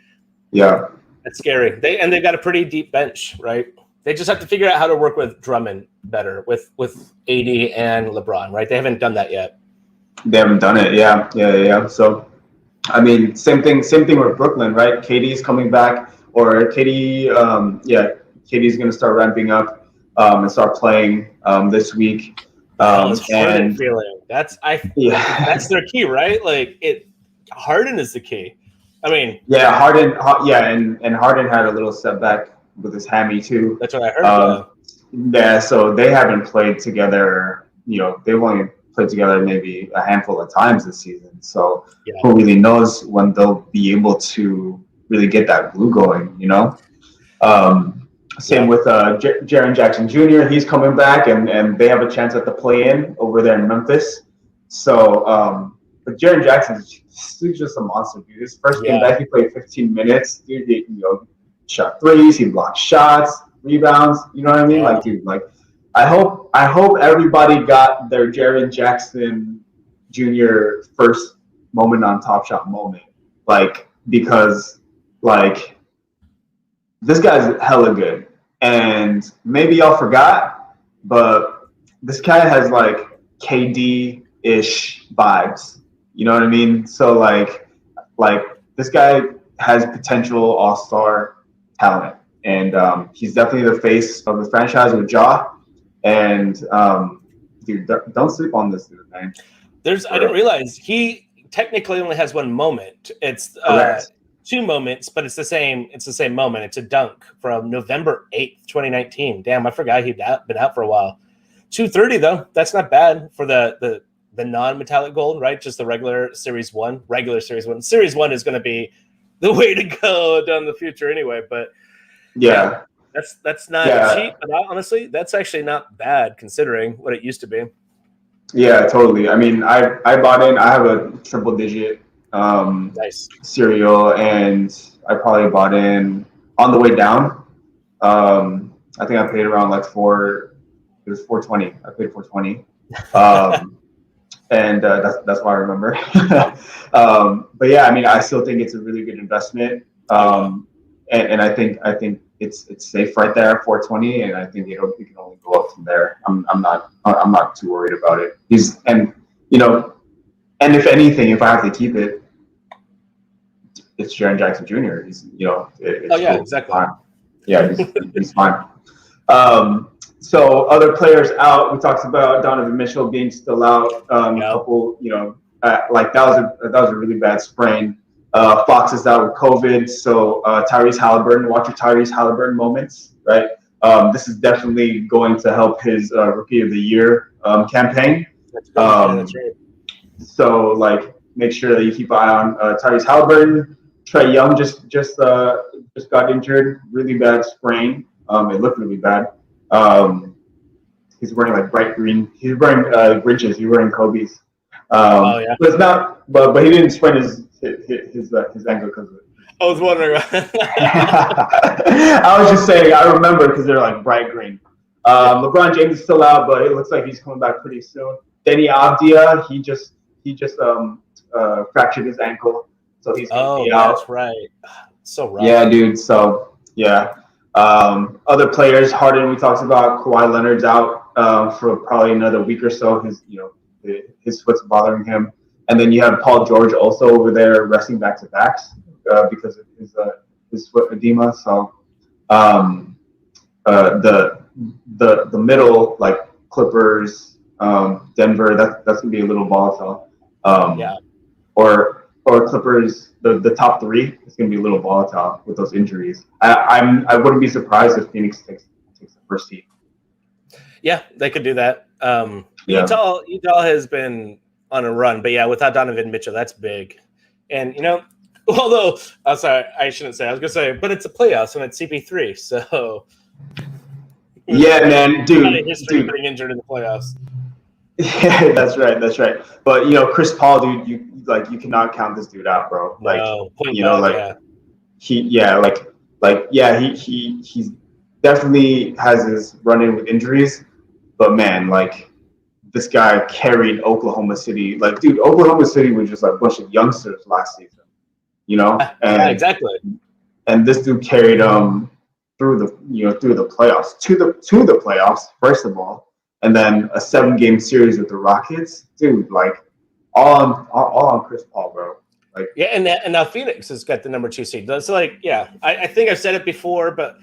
Speaker 2: yeah,
Speaker 1: that's scary. They've got a pretty deep bench, right? They just have to figure out how to work with Drummond better with AD and LeBron, right? They haven't done that yet.
Speaker 2: They haven't done it. Yeah. So, I mean, same thing with Brooklyn, right? KD's coming back, or KD's going to start ramping up and start playing this week.
Speaker 1: How is Harden feeling? That's their key, right? Like Harden is the key. I mean,
Speaker 2: Harden, and Harden had a little setback with his hammy too.
Speaker 1: That's what I heard.
Speaker 2: Yeah, so they haven't played together. They've only played together maybe a handful of times this season. So who really knows when they'll be able to really get that glue going? Same with Jaren Jackson Jr. He's coming back, and they have a chance at the play-in over there in Memphis. So, but Jaren Jackson's just a monster, dude. His first game back, he played 15 minutes. Dude, he shot threes, he blocked shots, rebounds. You know what I mean?
Speaker 1: Yeah.
Speaker 2: Like, dude, like I hope everybody got their Jaren Jackson Jr. first moment on TalkShot moment, like, because like this guy's hella good, and maybe y'all forgot, but this guy has like KD-ish vibes. You know what I mean? So like this guy has potential all-star talent, and he's definitely the face of the franchise with Ja. And dude, don't sleep on this dude, man.
Speaker 1: I didn't realize he technically only has one moment. It's two moments, but it's the same moment. It's a dunk from November 8th, 2019. Damn, I forgot he'd been out for a while. 230 though, that's not bad for the non-metallic gold, right? Just the regular Series 1. Series 1 is going to be the way to go down the future anyway, but that's not cheap, but honestly, that's actually not bad considering what it used to be.
Speaker 2: Yeah, totally. I mean, I bought in. I have a triple digit cereal, and I probably bought in on the way down. I think I paid around like it was $4.20. I paid $4.20. And that's why I remember. But yeah, I mean, I still think it's a really good investment. And I think it's safe right there at $4.20, and I think it can only go up from there. I'm not too worried about it. And if anything, if I have to keep it, it's Jaren Jackson Jr. He's
Speaker 1: exactly.
Speaker 2: Fine. Yeah, he's fine. So other players out. We talked about Donovan Mitchell being still out. A couple, like that was a really bad sprain. Fox is out with COVID, so Tyrese Halliburton. Watch your Tyrese Halliburton moments, right? This is definitely going to help his Rookie of the Year campaign.
Speaker 1: That's right.
Speaker 2: So like, make sure that you keep an eye on Tyrese Halliburton. Trae Young just got injured, really bad sprain. It looked really bad. He's wearing like bright green. He's wearing Grinches. He's wearing Kobe's. But it's not. But he didn't sprain his ankle because of it.
Speaker 1: I was wondering.
Speaker 2: I was just saying. I remember because they're like bright green. LeBron James is still out, but it looks like he's coming back pretty soon. Denny Avdia, he just fractured his ankle, so he's gonna be out.
Speaker 1: That's right. So rough.
Speaker 2: Yeah, dude. So yeah. Other players, Harden, we talked about. Kawhi Leonard's out for probably another week or so. His foot's bothering him, and then you have Paul George also over there resting back to backs because of his foot edema. So the middle, like Clippers, Denver, that's gonna be a little volatile. Or Clippers, the top three is going to be a little volatile with those injuries. I wouldn't be surprised if Phoenix takes the first seed.
Speaker 1: Yeah, they could do that. Utah has been on a run, but yeah, without Donovan Mitchell, that's big. And although I'm sorry, I shouldn't say. I was going to say, but it's a playoffs and it's CP3, so
Speaker 2: yeah, man, dude,
Speaker 1: being injured in the playoffs.
Speaker 2: Yeah, that's right. But Chris Paul, dude, you cannot count this dude out, bro. Like, he's definitely has his run-in with injuries, but man, like, this guy carried Oklahoma City. Like, dude, Oklahoma City was just like a bunch of youngsters last season, and
Speaker 1: exactly.
Speaker 2: And this dude carried them through the playoffs to the playoffs first of all, and then a 7-game series with the Rockets, dude. Like all on Chris Paul, bro. Like
Speaker 1: yeah, and now Phoenix has got the number 2 seed. That's like, yeah, I think I've said it before, but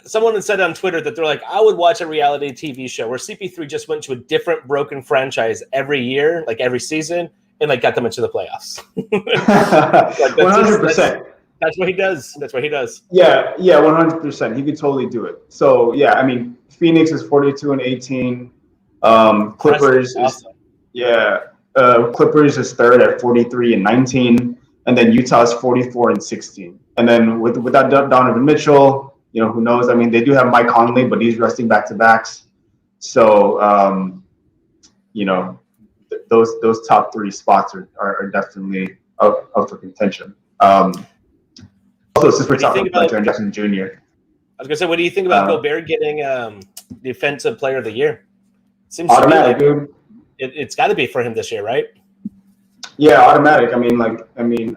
Speaker 1: someone had said on Twitter that they're like, I would watch a reality TV show where CP3 just went to a different broken franchise every year, like every season, and like got them into the playoffs.
Speaker 2: 100%.
Speaker 1: That's what he does. That's what he does.
Speaker 2: Yeah, 100%. He could totally do it. So yeah, I mean, Phoenix is 42-18. Clippers
Speaker 1: awesome.
Speaker 2: Clippers is third at 43-19, and then Utah is 44-16. And then without Donovan Mitchell, who knows? I mean, they do have Mike Conley, but he's resting back-to-backs. So those top 3 spots are definitely up for contention. Also, since we're talking about Jaren Jackson Jr.
Speaker 1: I was gonna say, what do you think about Gobert getting Defensive Player of the Year? Seems
Speaker 2: automatic, dude.
Speaker 1: It's got to be for him this year, right?
Speaker 2: Yeah, automatic. I mean,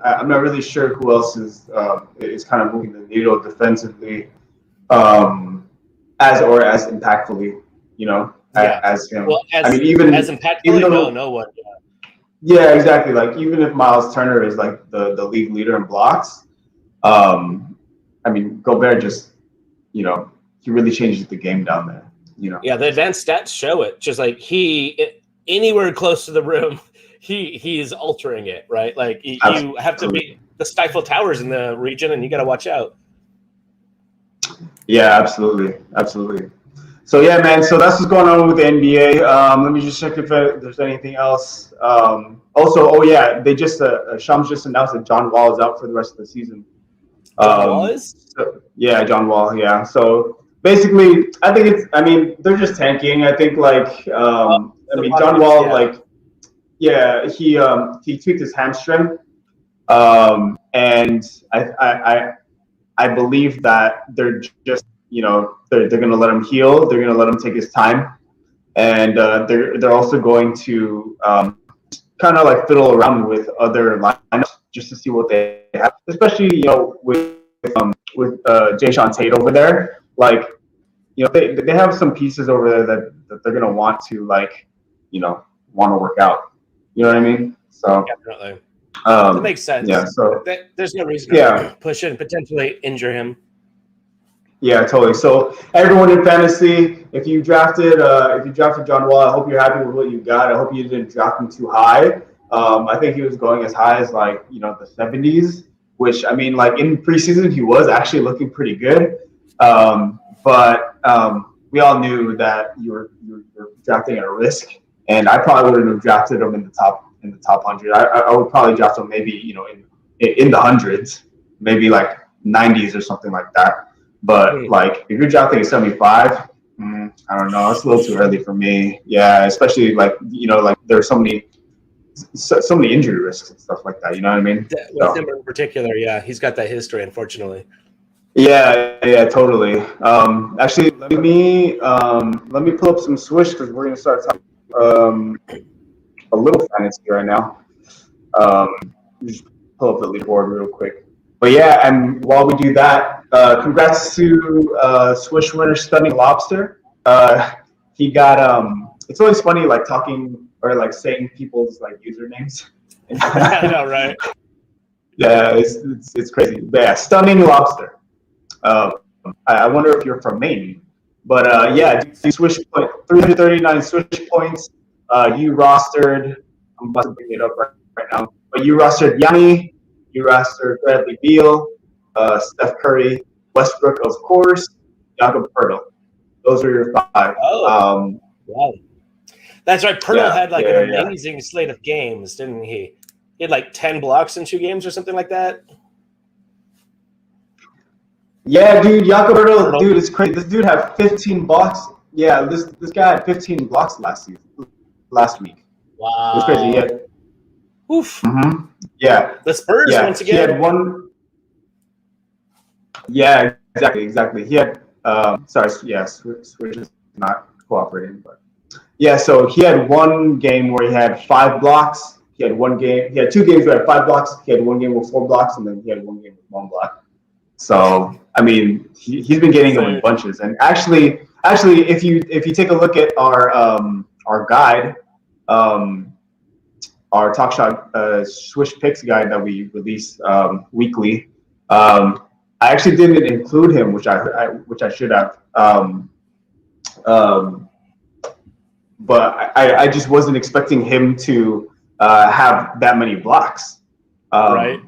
Speaker 2: I'm not really sure who else is kind of moving the needle defensively, as impactfully, as him.
Speaker 1: Well,
Speaker 2: even
Speaker 1: as impactfully, no one.
Speaker 2: Yeah, exactly. Like even if Miles Turner is like the league leader in blocks, Gobert just, he really changes the game down there.
Speaker 1: Yeah, the advanced stats show it. Just like anywhere close to the rim, he's altering it, right? Like you have to be the Stifle Towers in the region, and you got to watch out.
Speaker 2: Yeah, absolutely. So yeah, man. So that's what's going on with the NBA. Let me just check if there's anything else. They just Shams just announced that John Wall is out for the rest of the season.
Speaker 1: John Wall is?
Speaker 2: Yeah, John Wall. Yeah. So basically, I think they're just tanking. I think John Wall, he tweaked his hamstring, and I believe that they're just they're going to let him heal. They're going to let him take his time, and they're also going to kind of like fiddle around with other lineups just to see what they have, especially with Jayshawn Tate over there. Like they have some pieces over there that they're going to want to work out. You know what I mean? So
Speaker 1: definitely. That makes sense.
Speaker 2: Yeah. So
Speaker 1: there's no reason to push and potentially injure him.
Speaker 2: Yeah, totally. So everyone in fantasy, if you drafted John Wall, I hope you're happy with what you got. I hope you didn't draft him too high. I think he was going as high as the 70s, which in preseason he was actually looking pretty good. But we all knew that you were drafting at a risk, and I probably wouldn't have drafted him in the top 100. I would probably draft him maybe in the hundreds, maybe like 90s or something like that. But if you're drafting at 75, I don't know, it's a little too early for me. Yeah, especially there's so many injury risks and stuff like that. You know what I mean?
Speaker 1: With him in particular, yeah, he's got that history, unfortunately.
Speaker 2: Yeah, totally. Actually, let me pull up some Swish because we're gonna start talking a little fantasy right now. Just pull up the leaderboard real quick. But yeah, and while we do that, congrats to Swish winner Stunning Lobster. He got it's always funny talking or saying people's usernames.
Speaker 1: I know, right?
Speaker 2: Yeah, it's crazy. But yeah, Stunning Lobster. I wonder if you're from Maine. But Swish point 339 Swish points. You rostered. I'm about to bring it up right now. But you rostered Yanni. You rostered Bradley Beal, Steph Curry, Westbrook, of course, Jakob Poeltl. Those are your 5.
Speaker 1: Oh, wow. That's right. Poeltl had an amazing slate of games, didn't he? He had 10 blocks in 2 games or something like that.
Speaker 2: Yeah, dude, Jakob Poeltl, dude, it's crazy. This dude had 15 blocks. Yeah, this guy had 15 blocks last week.
Speaker 1: Wow.
Speaker 2: It was crazy. Yeah.
Speaker 1: Oof.
Speaker 2: Mm-hmm. Yeah.
Speaker 1: The Spurs once again.
Speaker 2: He had one. Yeah, exactly. He had. Switch is not cooperating, but yeah. So he had one game where he had 5 blocks. He had 2 games where he had 5 blocks. He had one game with 4 blocks, and then he had one game with 1 block. So I mean, he's been getting them in bunches. And actually, if you take a look at our guide, our TalkShot Swish Picks guide that we release weekly, I actually didn't include him, which I should have. But I just wasn't expecting him to have that many blocks.
Speaker 1: Right.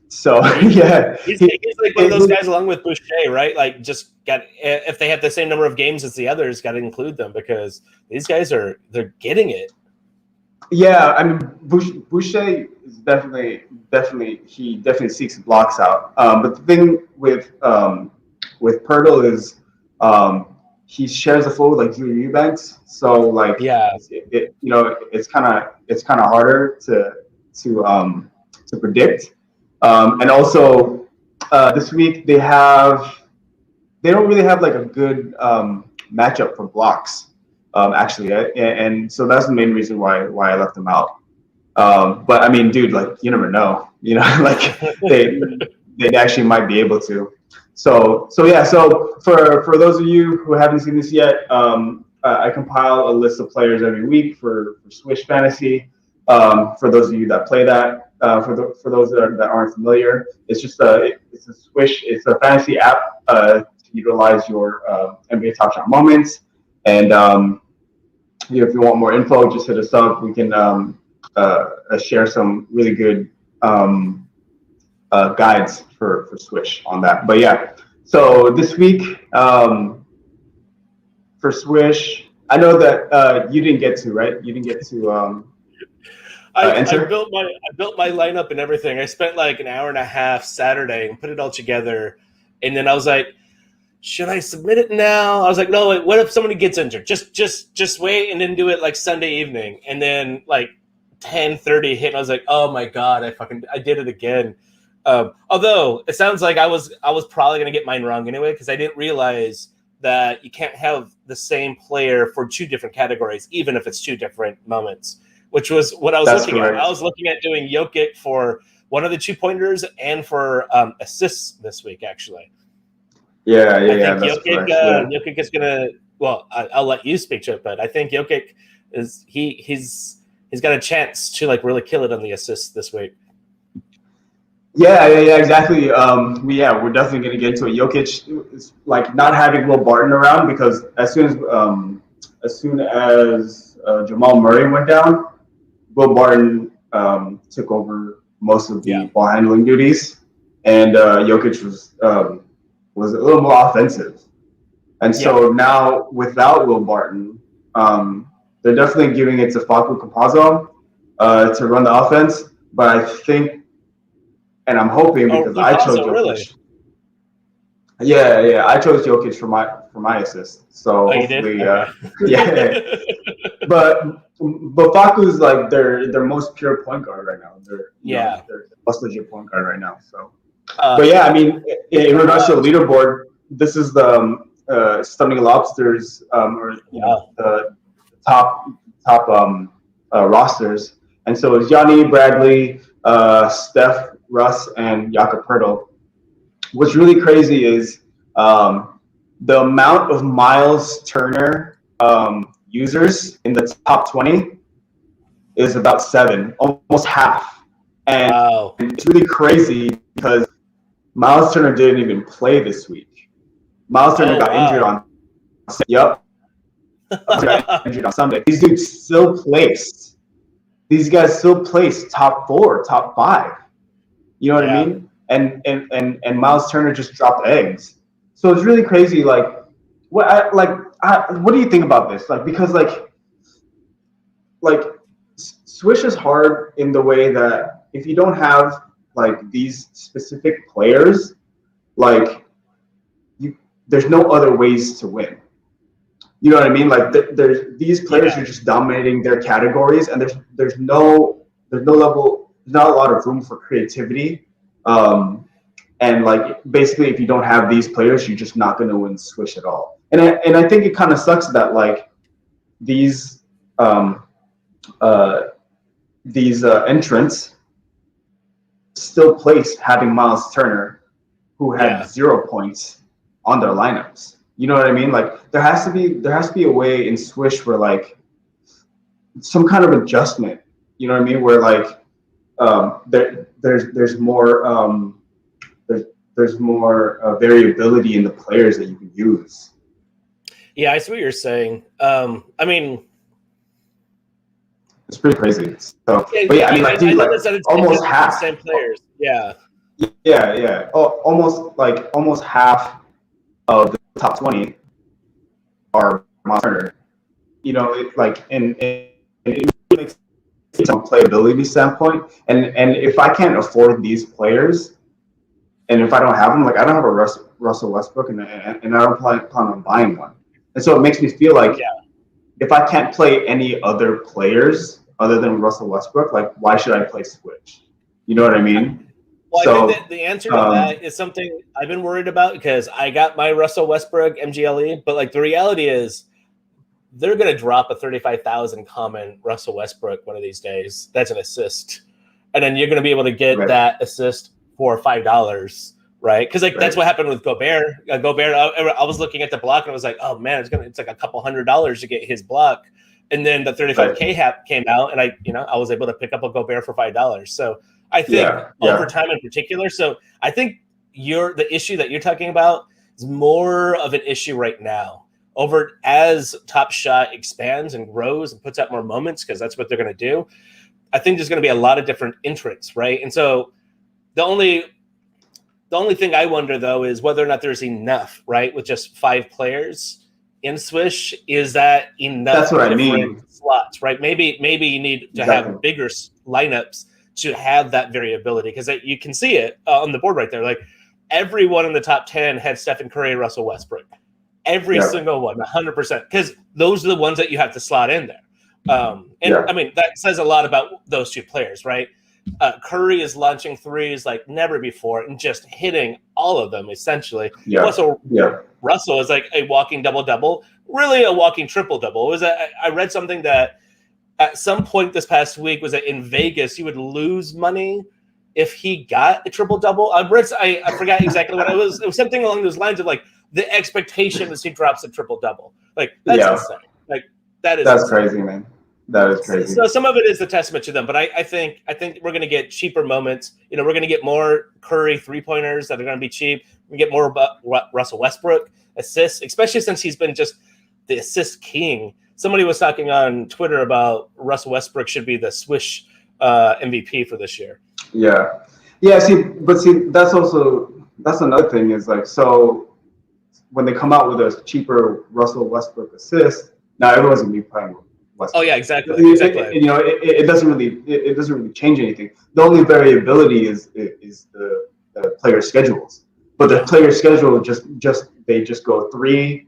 Speaker 2: So yeah,
Speaker 1: he's like one of those guys along with Boucher, right? Like, just if they have the same number of games as the others, got to include them because these guys they're getting it. Yeah,
Speaker 2: I mean, Boucher is definitely seeks blocks out. But the thing with Pirtle is he shares the floor with like Drew Eubanks, so like it's kind of harder to predict. And also this week they don't really have like a good matchup for blocks. Actually, and so that's the main reason why I left them out. But I mean, dude, like you never know, like they actually might be able to. So yeah. So for those of you who haven't seen this yet, I compile a list of players every week for Swish Fantasy. For those of you that play that, for those that aren't familiar, it's a Swish. It's a fantasy app to utilize your NBA Top Shot moments. And if you want more info, just hit us up. We can share some really good guides for Swish on that. But yeah, so this week for Swish, I know that you didn't get to, right? You didn't get to enter?
Speaker 1: I built my lineup and everything. I spent like an hour and a half Saturday and put it all together. And then I was like, should I submit it now? I was like, no, wait, what if somebody gets injured? Just wait and then do it like Sunday evening. And then like 10:30 hit and I was like, oh my God, I did it again. Although it sounds like I was probably going to get mine wrong anyway, because I didn't realize that you can't have the same player for two different categories, even if it's two different moments, which was what I was looking at. I was looking at doing Jokic for one of the 2-pointers and for assists this week, actually.
Speaker 2: Yeah.
Speaker 1: I think Jokic is gonna. Well, I'll let you speak to it, but I think Jokic is he's got a chance to like really kill it on the assists this week.
Speaker 2: Yeah, exactly. We're definitely gonna get into it. Jokic is like not having Will Barton around because as soon as Jamal Murray went down, Will Barton took over most of the ball handling duties, and Jokic was a little more offensive. And so now without Will Barton, they're definitely giving it to Facu Campazzo to run the offense. But I think, and I'm hoping because I chose Jokic. Really? Yeah, I chose Jokic for my assist. So hopefully, But Facu's like their most pure point guard right now. They're most legit point guard right now. So. But yeah, I mean, in regards to the leaderboard, this is the Stunning Lobsters, the top rosters, and so it's Yanni, Bradley, Steph, Russ, and Jakob Poeltl. What's really crazy is the amount of Miles Turner users in the top 20 is about 7, almost half, and it's really crazy because Miles Turner didn't even play this week. Miles Turner got injured on injured on Sunday. These dudes still placed. These guys still placed top 4, top 5. You know what I mean? And Miles Turner just dropped eggs. So it's really crazy. Like, what do you think about this? Like, because like Swish is hard in the way that if you don't have like these specific players, like there's no other ways to win. You know what I mean? Like there's these players are just dominating their categories, and there's not a lot of room for creativity. And like basically, if you don't have these players, you're just not going to win Swish at all. And I think it kind of sucks that like these entrants still place having Miles Turner, who had 0 points on their lineups. You know what I mean? Like there has to be a way in Swish where like some kind of adjustment. You know what I mean? Where like there's more there's more variability in the players that you can use.
Speaker 1: Yeah, I see what you're saying. I mean,
Speaker 2: it's pretty crazy. So, but yeah, I mean, like, dude, like almost half
Speaker 1: same players. Yeah.
Speaker 2: Oh, almost half of the top 20 are Monster. You know, it makes sense from a playability standpoint. And if I can't afford these players, and if I don't have them, like I don't have a Russell Westbrook, and I don't plan on buying one. And so it makes me feel like if I can't play any other players other than Russell Westbrook, like why should I play Switch? You know what I mean?
Speaker 1: Well, I think that the answer to that is something I've been worried about because I got my Russell Westbrook MGLE, but like the reality is they're going to drop a 35,000 common Russell Westbrook one of these days. That's an assist. And then you're going to be able to get that assist for $5, right? Because like that's what happened with Gobert. Gobert, I was looking at the block and I was like, oh man, it's like a couple $100 to get his block. And then the 35K came out, and I was able to pick up a Gobert for $5. So I think overtime in particular. So I think the issue that you're talking about is more of an issue right now. Over as TopShot expands and grows and puts out more moments, because that's what they're going to do. I think there's going to be a lot of different entrants, right? And so the only thing I wonder though is whether or not there's enough, right? With just 5 players in Swish, is that enough?
Speaker 2: That's what I mean.
Speaker 1: Slots, right? Maybe you need to have bigger lineups to have that variability, because you can see it on the board right there. Like everyone in the top 10 had Stephen Curry, Russell Westbrook. Every single one, 100%, because those are the ones that you have to slot in there. I mean, that says a lot about those two players, right? Curry is launching threes like never before and just hitting all of them essentially. Russell is like a walking double-double, really a walking triple-double. I read something that at some point this past week was that in Vegas you would lose money if he got a triple-double. I forgot exactly what it was. It was something along those lines of like the expectation is he drops a triple-double. Like that's insane. Like that's
Speaker 2: insane. Crazy, man. That is crazy.
Speaker 1: So some of it is a testament to them, but I think we're going to get cheaper moments. You know, we're going to get more Curry 3-pointers that are going to be cheap. We get more Russell Westbrook assists, especially since he's been just the assist king. Somebody was talking on Twitter about Russell Westbrook should be the Swish MVP for this year.
Speaker 2: Yeah. See, that's another thing is like, so when they come out with a cheaper Russell Westbrook assist, now everyone's going to be playing with Westbrook.
Speaker 1: Oh yeah, exactly.
Speaker 2: It doesn't really change anything. The only variability is the player schedules. But the player schedule they just go three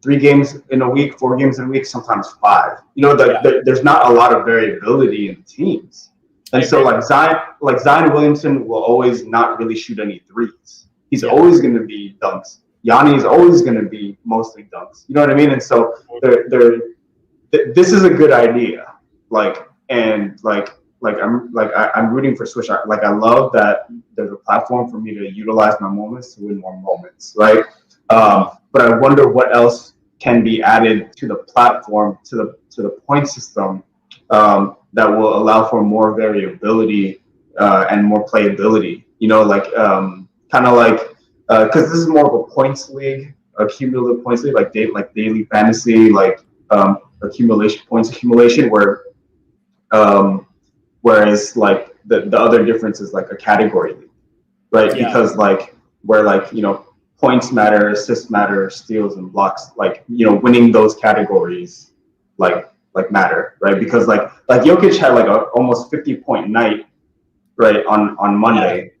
Speaker 2: games in a week, 4 games in a week, sometimes 5. There's not a lot of variability in teams. And so like Zion Williamson will always not really shoot any threes. He's always going to be dunks. Yanni is always going to be mostly dunks. You know what I mean? And so this is a good idea. I'm rooting for Swish. I love that there's a platform for me to utilize my moments to win more moments, right? But I wonder what else can be added to the platform, to the point system, that will allow for more variability and more playability. Because this is more of a points league, a cumulative points league, like daily fantasy, accumulation, whereas like the other difference is like a category league, right? Because points matter, assists matter, steals and blocks, winning those categories matter, right? Because like Jokic had like a almost 50-point night, right, on Monday,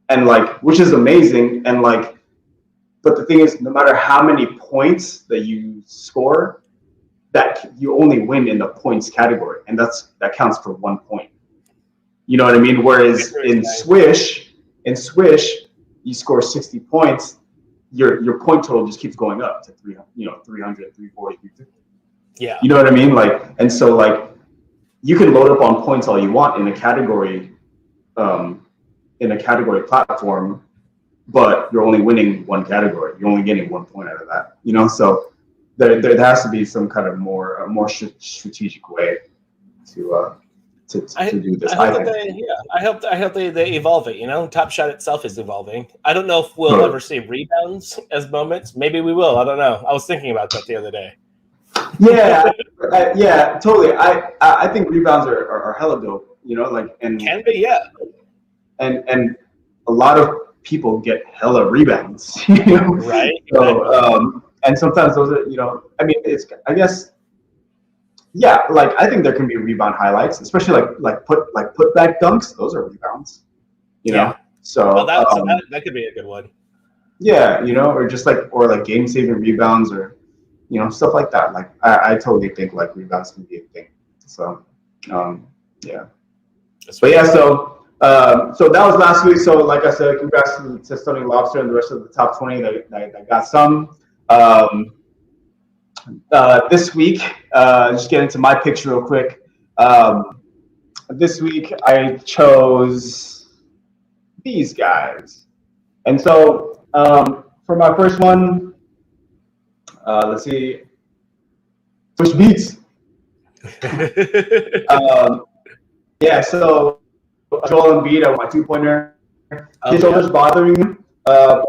Speaker 2: and which is amazing, and but the thing is, no matter how many points that you score, that you only win in the points category, and that counts for 1 point. You know what I mean? Whereas in Swish, you score 60 points, your point total just keeps going up to 300, 340, 350.
Speaker 1: Yeah.
Speaker 2: You know what I mean? And so you can load up on points all you want in a category platform, but you're only winning one category. You're only getting 1 point out of that. So there has to be some kind of more strategic way to do this.
Speaker 1: I hope they evolve it. Top Shot itself is evolving. I don't know if we'll ever see rebounds as moments. Maybe we will. I don't know. I was thinking about that the other day.
Speaker 2: Yeah, totally. I think rebounds are hella dope. And
Speaker 1: can be, yeah.
Speaker 2: And a lot of people get hella rebounds.
Speaker 1: Right.
Speaker 2: So and sometimes those are I guess. Yeah, I think there can be rebound highlights, especially like putback dunks. Those are rebounds,
Speaker 1: Yeah.
Speaker 2: So
Speaker 1: that could be a good one.
Speaker 2: Yeah, or just or game saving rebounds or stuff like that. I totally think rebounds can be a thing. So yeah. But yeah, so that was last week. So like I said, congrats to Stunning Lobster and the rest of the top 20 that got some. This week, just get into my picks real quick. This week I chose these guys, and so for my first one, let's see, Switch Beats. Yeah, so Joel Embiid at my 2-pointer. His shoulder's bothering him, but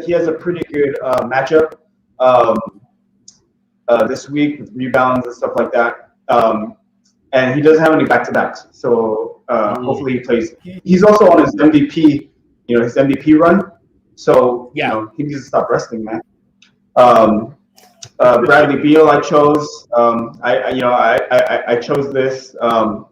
Speaker 2: he has a pretty good matchup this week with rebounds and stuff like that. And he doesn't have any back-to-backs, so hopefully he plays. He's also on his MVP, his MVP run. So he needs to stop resting, man. Bradley Beal, I chose. I chose this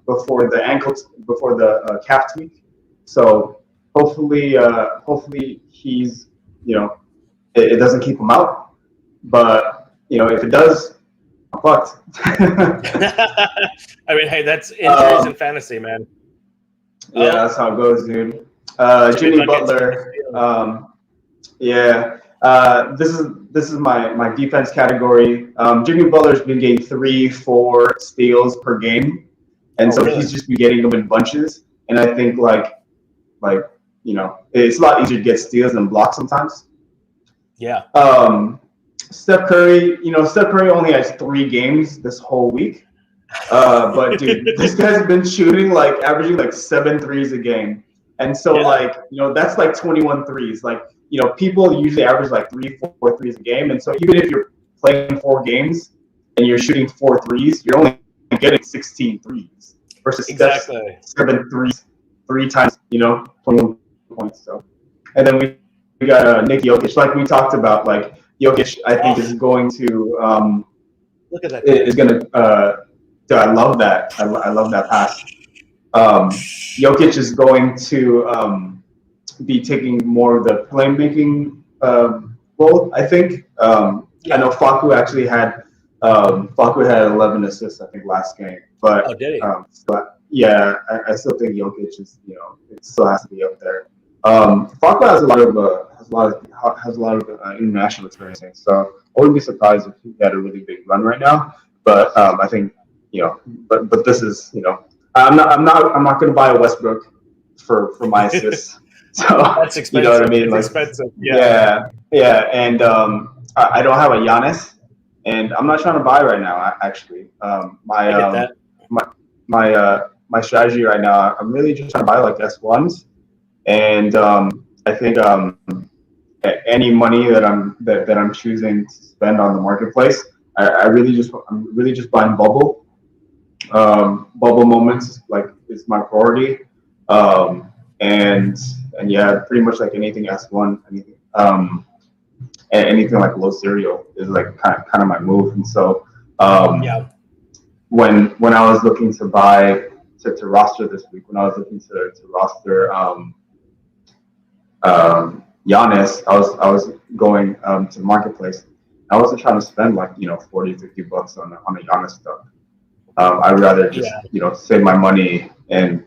Speaker 2: before the calf tweak. So hopefully he's it doesn't keep him out. But if it does, I'm fucked.
Speaker 1: I mean, hey, that's injuries in fantasy, man.
Speaker 2: Yeah, that's how it goes, dude. Jimmy Butler. This is my defense category. Jimmy Butler's been getting 3-4 steals per game, and he's just been getting them in bunches. And I think it's a lot easier to get steals than blocks sometimes.
Speaker 1: Yeah.
Speaker 2: Steph Curry only has 3 games this whole week. But dude, this guy's been shooting averaging 7 threes a game. And so that's 21 threes. People usually average 3-4 threes a game. And so even if you're playing 4 games and you're shooting 4 threes, you're only getting 16 threes versus
Speaker 1: exactly
Speaker 2: 7 threes 3 times, 21 points. So, and then we got Nick Jokic, like we talked about, Jokic, I think is going to
Speaker 1: look at that.
Speaker 2: Is going to. I love that. I love that pass. Jokic is going to be taking more of the playmaking role, I think. I know Facu actually had 11 assists, I think, last game. But
Speaker 1: did he?
Speaker 2: But yeah, I still think Jokic is, it still has to be up there. Facu has a lot of international experience, so I wouldn't be surprised if he had a really big run right now. But I think but this is I'm not going to buy a Westbrook for my assists. So
Speaker 1: that's expensive.
Speaker 2: You know what I mean?
Speaker 1: It's expensive.
Speaker 2: Yeah. And I don't have a Giannis, and I'm not trying to buy right now. Actually, my strategy right now, I'm really just trying to buy S1s, and I think any money that I'm choosing to spend on the marketplace, I'm really just buying bubble. Bubble moments is my priority, and yeah, pretty much anything S1, anything low serial is kind of my move. And so when I was looking to buy to roster this week, when I was looking to roster Giannis, I was going to the marketplace. I wasn't trying to spend $40-$50 on a Giannis stuff. I'd rather just save my money and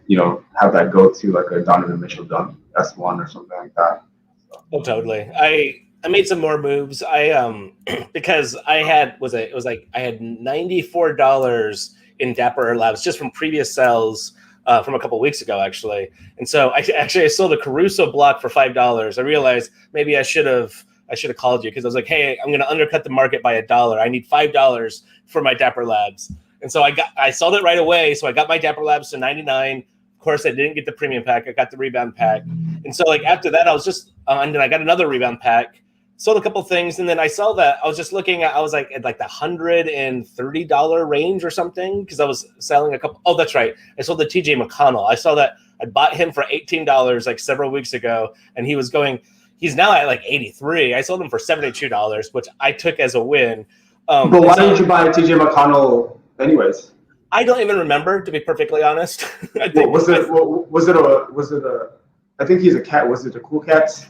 Speaker 2: have that go to a Donovan Mitchell dunk S1 or something like that. So.
Speaker 1: Oh, totally. I made some more moves. I because I had I had $94 in Dapper Labs just from previous sells from a couple weeks ago, actually. And so I sold a Caruso block for $5. I realized maybe I should have called you because I was like, hey, I'm going to undercut the market by $1. I need $5 for my Dapper Labs. And so I sold it right away. So I got my Dapper Labs to 99. Of course, I didn't get the premium pack. I got the rebound pack. And so like after that, I was just, and then I got another rebound pack, sold a couple things. And then I saw that I was just looking at, I was like at like the $130 range or something. Cause I was selling a couple. Oh, that's right. I sold the TJ McConnell. I saw that I bought him for $18 like several weeks ago. And he's now at like 83. I sold him for $72, which I took as a win.
Speaker 2: But why did you buy TJ McConnell anyways?
Speaker 1: I don't even remember, to be perfectly honest. I
Speaker 2: think he's a cat. Was it a Cool Cats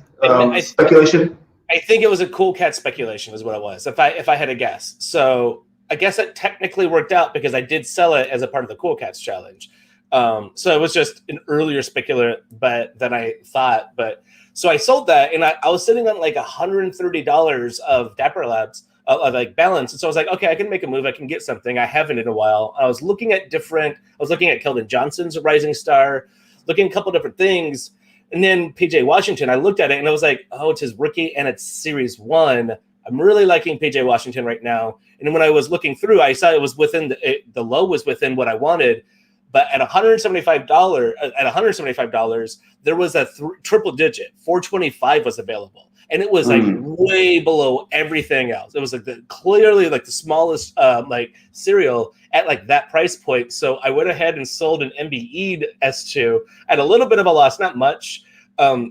Speaker 2: speculation?
Speaker 1: I think it was a Cool Cat speculation is what it was, if I had to guess. So I guess it technically worked out because I did sell it as a part of the Cool Cats challenge. So it was just an earlier speculative bet than I thought. But so I sold that, and I was sitting on like $130 of Dapper Labs. Like balance. And so I was like, okay, I can make a move. I can get something. I haven't in a while. I was looking at Keldon Johnson's Rising Star, looking at a couple different things. And then PJ Washington, I looked at it and I was like, oh, it's his rookie and it's Series 1. I'm really liking PJ Washington right now. And then when I was looking through, I saw it was within the low was within what I wanted. But at $175, there was a triple digit, 425 was available. And it was like way below everything else. It was like clearly like the smallest like cereal at like that price point. So I went ahead and sold an MBE'd S2 at a little bit of a loss, not much.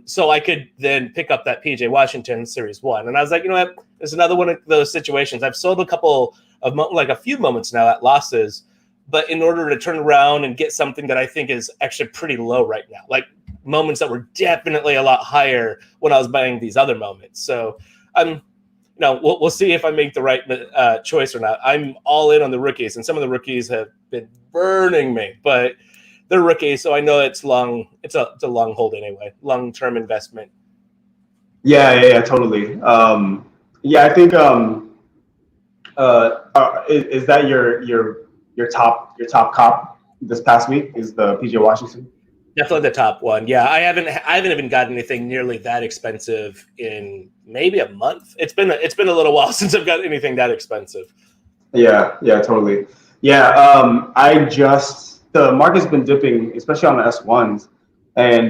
Speaker 1: So I could then pick up that PJ Washington Series 1. And I was like, you know what? There's another one of those situations. I've sold a couple of like a few moments now at losses, but in order to turn around and get something that I think is actually pretty low right now, like moments that were definitely a lot higher when I was buying these other moments. So we'll see if I make the right choice or not. I'm all in on the rookies, and some of the rookies have been burning me, but they're rookies, so I know it's long. It's a long hold anyway, long-term investment.
Speaker 2: Yeah, totally. I think is that your top cop this past week is the PJ Washington?
Speaker 1: Definitely the top one. Yeah, I haven't even gotten anything nearly that expensive in maybe a month. It's been a little while since I've got anything that expensive.
Speaker 2: Yeah, totally. Yeah, the market's been dipping, especially on the S1s, and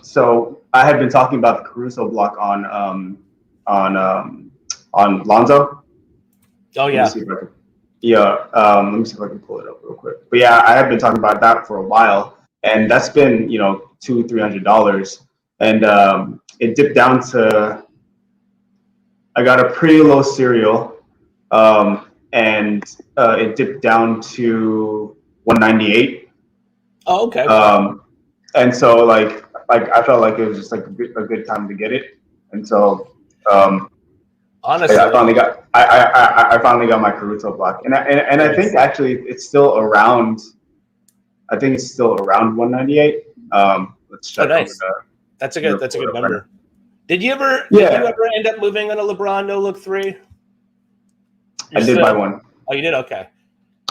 Speaker 2: so I had been talking about the Caruso block on Lonzo.
Speaker 1: Oh yeah.
Speaker 2: Let me see if I can pull it up real quick. But yeah, I have been talking about that for a while. And that's been, $200-300, and it dipped down to. I got a pretty low cereal, and it dipped down to 198.
Speaker 1: Oh, okay.
Speaker 2: And so like I felt like it was just like a good time to get it, and so honestly, I finally got my Caruso block, and I think actually it's still around. I think it's still around 198. Let's check.
Speaker 1: Oh, nice. That's a good number. Did you ever end up moving on a LeBron no look 3?
Speaker 2: I did buy one.
Speaker 1: Oh, you did? Okay.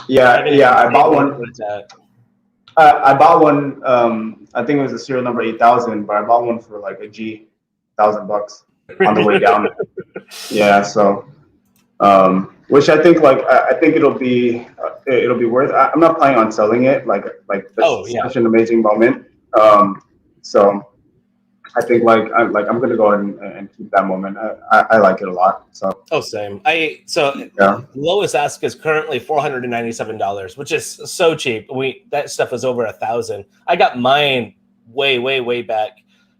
Speaker 2: Yeah. I bought one. I bought one. I think it was a serial number 8000, but I bought one for like $1,000 on the way down. Yeah. So, which I think it'll be worth. I'm not planning on selling it. Like such an amazing moment. So I think I'm gonna go ahead and keep that moment. I like it a lot. So
Speaker 1: same. Lowest ask is currently $497, which is so cheap. That stuff is over 1,000. I got mine way back,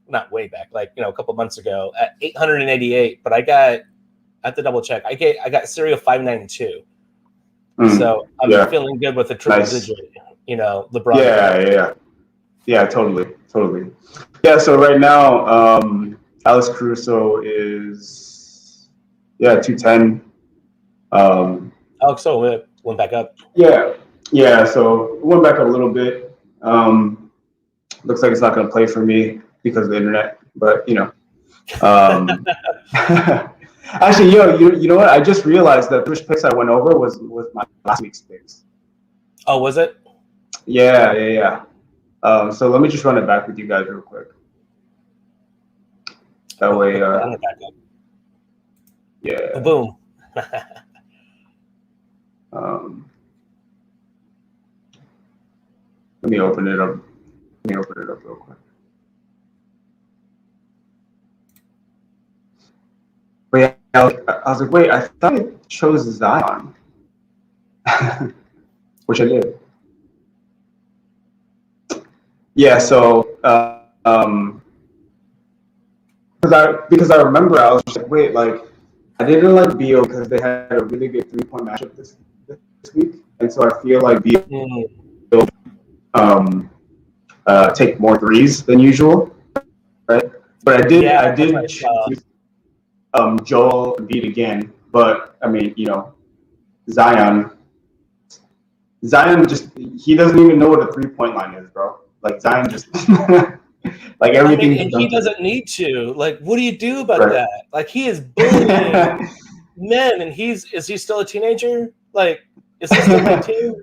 Speaker 1: not way back, like a couple months ago at 888. But I have to double check. I got cereal 592. So I'm feeling good with the triple digit. LeBron.
Speaker 2: Yeah, totally. Yeah, so right now, Alex Caruso is 210.
Speaker 1: So it went back up.
Speaker 2: Yeah. So it went back up a little bit. Looks like it's not going to play for me because of the internet, but Actually, you know what? I just realized that which picks I went over was my last week's picks.
Speaker 1: Oh, was it?
Speaker 2: Yeah. So let me just run it back with you guys real quick. That way, yeah.
Speaker 1: Boom.
Speaker 2: Let me open it up. Real quick. But yeah, I was like, wait, I thought it chose Zion, which I did. Yeah, so because I remember I was just like, wait, like I didn't like Beal because they had a really good 3-point matchup this week, and so I feel like Beal take more threes than usual, right? But I did choose Joel Embiid again, but I mean, Zion just he doesn't even know what a 3-point line is, bro. Like Zion just like everything.
Speaker 1: And he doesn't need to. Like, what do you do about that? Like, he is bullying men, and is he still a teenager? Like, is he still 19?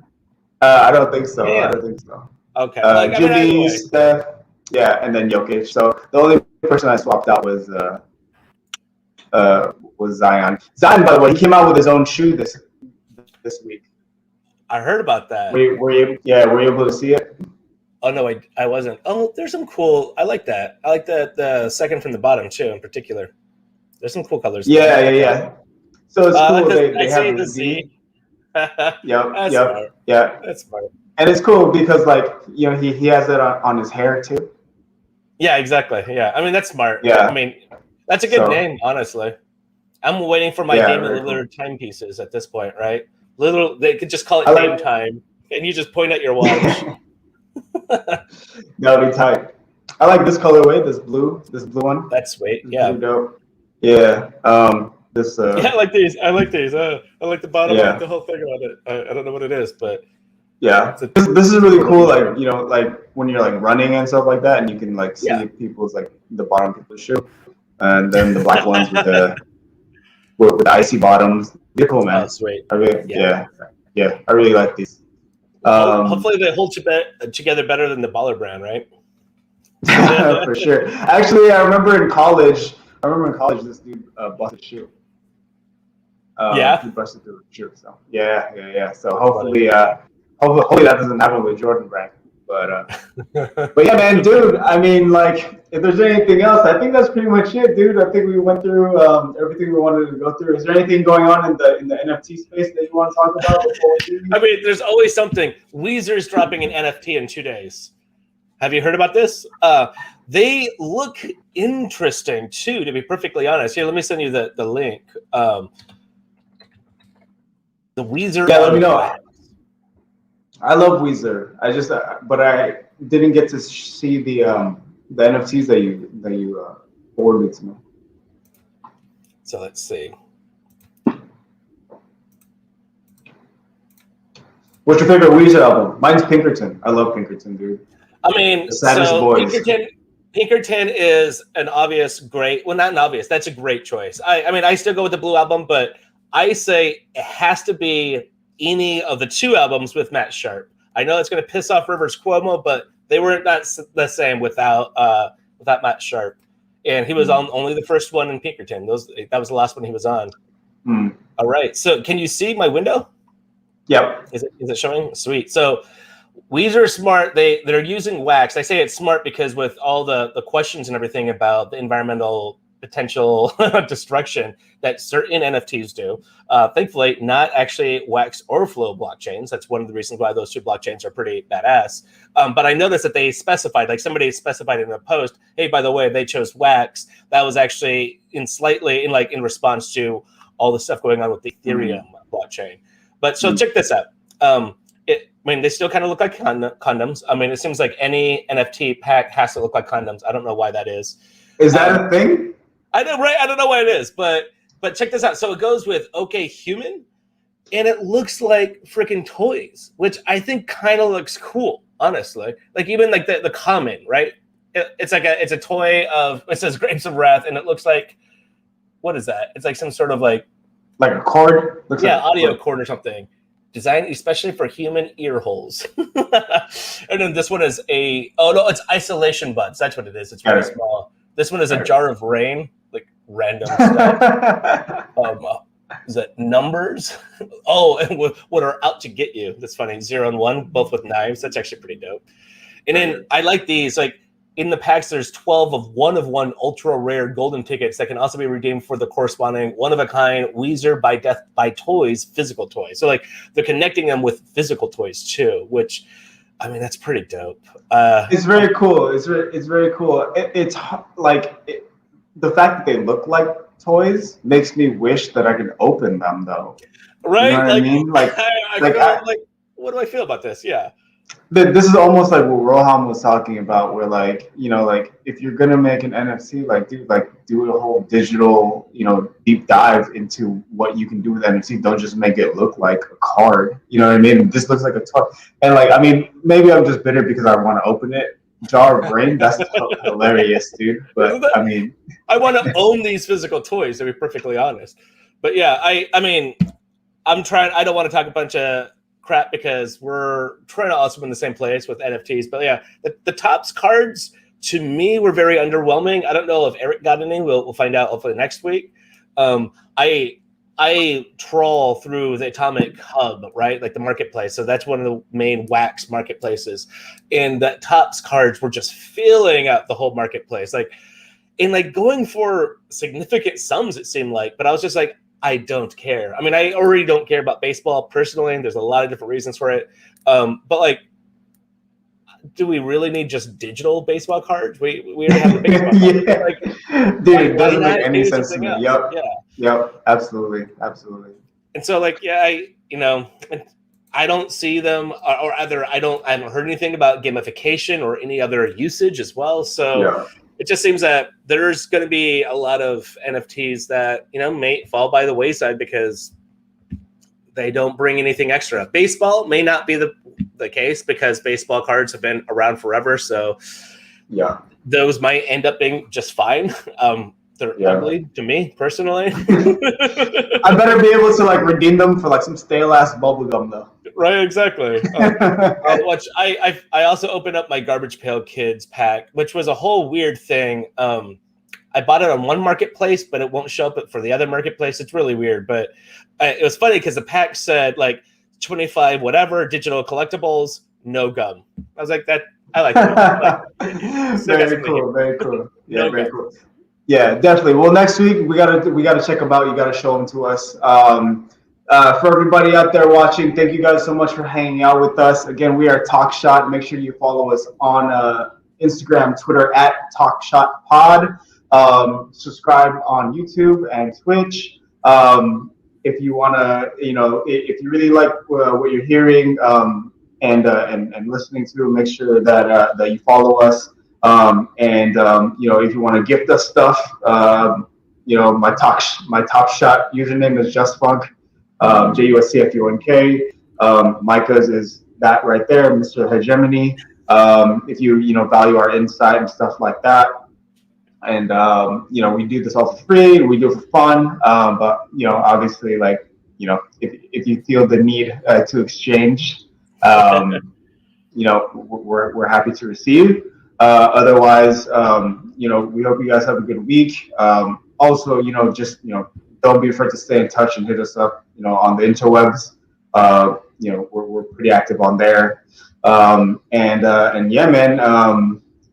Speaker 2: I don't think so.
Speaker 1: Damn.
Speaker 2: I don't think so.
Speaker 1: Okay.
Speaker 2: Jimmy, Steph, yeah, and then Jokic. So the only person I swapped out was Zion. Zion, by the way, he came out with his own shoe this week.
Speaker 1: I heard about that.
Speaker 2: Were you able to see it?
Speaker 1: Oh no, I wasn't. Oh, there's some cool. I like that. I like the second from the bottom too, in particular. There's some cool colors.
Speaker 2: Yeah. So it's cool. They have
Speaker 1: the Z.
Speaker 2: Yep.
Speaker 1: Smart.
Speaker 2: Yeah.
Speaker 1: That's smart.
Speaker 2: And it's cool because he has it on his hair too.
Speaker 1: Yeah, exactly. Yeah, I mean that's smart.
Speaker 2: Yeah.
Speaker 1: I mean that's a good name, honestly. I'm waiting for my Damian Lillard timepieces at this point, right? They could just call it Dame time, and you just point at your watch.
Speaker 2: That'll be tight. I like this colorway, this blue one.
Speaker 1: That's sweet. Yeah.
Speaker 2: Dope. Yeah. This.
Speaker 1: Yeah, I like these. I like the bottom. Yeah. I like the whole thing about it. I don't know what it is, but
Speaker 2: yeah, this is really cool. Like like when you're like running and stuff like that, and you can like see people's like the bottom people's shoe, and then the black ones with the icy bottoms. They're cool, man.
Speaker 1: Oh, sweet.
Speaker 2: I really like these.
Speaker 1: Hopefully they hold together better than the Baller brand, right?
Speaker 2: For sure. Actually, I remember in college this dude busted a shoe. He busted through the shoe. So yeah. So hopefully that doesn't happen with Jordan brand. But yeah, man, dude. I mean, like, if there's anything else, I think that's pretty much it, dude. I think we went through everything we wanted to go through. Is there anything going on in the NFT space that you want to talk about before we do?
Speaker 1: I mean, there's always something. Weezer's dropping an NFT in 2 days. Have you heard about this? They look interesting too, to be perfectly honest. Here, let me send you the link. The Weezer.
Speaker 2: Yeah, let me know. I love Weezer. But I didn't get to see the NFTs that you forwarded to me.
Speaker 1: So let's see.
Speaker 2: What's your favorite Weezer album? Mine's Pinkerton. I love Pinkerton, dude.
Speaker 1: I mean,
Speaker 2: the Saddest Boys.
Speaker 1: Pinkerton is an obvious great. Well, not an obvious. That's a great choice. I mean, I still go with the Blue Album, but I say it has to be any of the 2 albums with Matt Sharp. I know it's going to piss off Rivers Cuomo, but they were not the same without Matt Sharp, and he was on only the first one in Pinkerton. That was the last one he was on. All right. So, can you see my window?
Speaker 2: Yep.
Speaker 1: Is it showing? Sweet. So, Weezer is smart. They're using wax. I say it's smart because with all the questions and everything about the environmental potential destruction that certain NFTs do. Thankfully, not actually wax or flow blockchains. That's one of the reasons why those 2 blockchains are pretty badass. But I noticed that they specified, like somebody specified in a post, hey, by the way, they chose wax. That was actually in response to all the stuff going on with the Ethereum blockchain. But so check this out. I mean, they still kind of look like condoms. I mean, it seems like any NFT pack has to look like condoms. I don't know why that is.
Speaker 2: Is that a thing?
Speaker 1: I know, right? I don't know why it is, but check this out. So it goes with OK Human, and it looks like freaking toys, which I think kind of looks cool, honestly. Like even like the common, right? It's a toy of, it says Grapes of Wrath, and it looks like, what is that? It's like some sort of like
Speaker 2: a cord?
Speaker 1: Audio cord or something. Designed especially for human ear holes. And then this one is it's isolation buds. That's what it is. It's really small. This one is a jar of rain, like random stuff. Is that numbers? And what are out to get you? That's funny. 0 and 1, both with knives. That's actually pretty dope. And then I like these. Like in the packs, there's 12 of one ultra rare golden tickets that can also be redeemed for the corresponding one of a kind Weezer by Death by Toys physical toys. So like they're connecting them with physical toys too, which I mean that's pretty dope.
Speaker 2: It's very cool. It's very cool. It's like the fact that they look like toys makes me wish that I could open them though.
Speaker 1: Right?
Speaker 2: You know what I mean? Like,
Speaker 1: what do I feel about this? Yeah.
Speaker 2: This is almost like what Rohan was talking about, where like, you know, like if you're gonna make an NFC, like do a whole digital, you know, deep dive into what you can do with NFC. Don't just make it look like a card. You know what I mean? This looks like a toy. And like, I mean, maybe I'm just bitter because I want to open it. Jar of Brain, that's hilarious, dude. But I mean,
Speaker 1: I want to own these physical toys, to be perfectly honest. But yeah, I mean, I don't want to talk a bunch of crap because we're trying to also be in the same place with NFTs. But yeah, the Topps cards to me were very underwhelming. I don't know if Eric got any. We'll find out hopefully next week. I trawl through the Atomic Hub, right? Like the marketplace. So that's one of the main wax marketplaces. And that Topps cards were just filling out the whole marketplace. Like going for significant sums, it seemed like. But I was just like, I don't care. I mean, I already don't care about baseball personally. And there's a lot of different reasons for it. But like, do we really need just digital baseball cards? We already have the baseball cards.
Speaker 2: Yeah.
Speaker 1: Like,
Speaker 2: dude, it doesn't make any sense to me.
Speaker 1: Else?
Speaker 2: Yep.
Speaker 1: Yeah.
Speaker 2: Yep. Absolutely.
Speaker 1: And so like, yeah, I don't see them, or either I haven't heard anything about gamification or any other usage as well. So it just seems that there's going to be a lot of NFTs that, may fall by the wayside because they don't bring anything extra. Baseball may not be the case because baseball cards have been around forever. So those might end up being just fine. They're ugly to me personally.
Speaker 2: I better be able to like redeem them for like some stale ass bubble gum though.
Speaker 1: Right, exactly. I also opened up my Garbage Pail Kids pack, which was a whole weird thing. I bought it on one marketplace, but it won't show up for the other marketplace. It's really weird, but it was funny because the pack said like 25 whatever digital collectibles, no gum. I was like, that I like that.
Speaker 2: Very cool. Yeah, very cool. Yeah, definitely. Well, next week we gotta check them out. You gotta show them to us. For everybody out there watching, thank you guys so much for hanging out with us. Again, we are TalkShot. Make sure you follow us on Instagram, Twitter at TalkShot Pod. Subscribe on YouTube and Twitch. If you wanna, if you really like what you're hearing and listening to, make sure that you follow us. If you want to gift us stuff, my TalkShot username is JustFunk, JUSCFUNK. Micah's is that right there, Mr. Hegemony. If you value our insight and stuff like that, and we do this all for free, we do it for fun, but obviously, like if you feel the need to exchange, we're happy to receive. Otherwise, we hope you guys have a good week. Also, don't be afraid to stay in touch and hit us up, on the interwebs. We're pretty active on there. Yeah, man.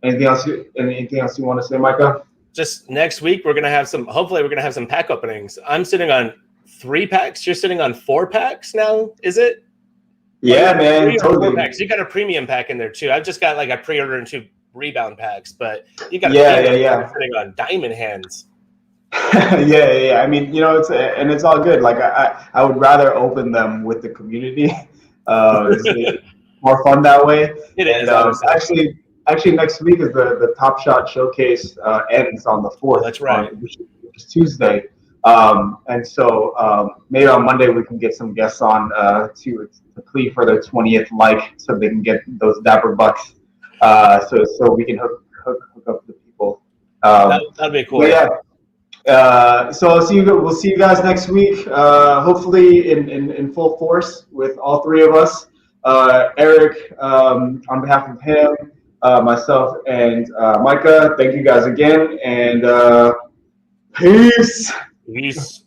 Speaker 2: Anything else you want to say, Micah?
Speaker 1: Just next week, hopefully we're going to have some pack openings. I'm sitting on 3 packs. You're sitting on 4 packs now, is it?
Speaker 2: Yeah, man. Totally.
Speaker 1: Packs. You got a premium pack in there too. I've just got like a pre-order and 2 rebound packs, but you got sitting on diamond hands.
Speaker 2: yeah. I mean, it's all good. Like I would rather open them with the community. It's more fun that way.
Speaker 1: It is.
Speaker 2: Actually, next week is the TopShot showcase ends on the 4th.
Speaker 1: That's right.
Speaker 2: Which is Tuesday. And so maybe on Monday we can get some guests on to plead for their 20th like, so they can get those dapper bucks. So we can hook up the people.
Speaker 1: That'd be cool.
Speaker 2: So we'll see you guys next week. Hopefully in full force with all 3 of us. Eric, on behalf of him, myself, and Micah, thank you guys again, and peace.
Speaker 1: Peace.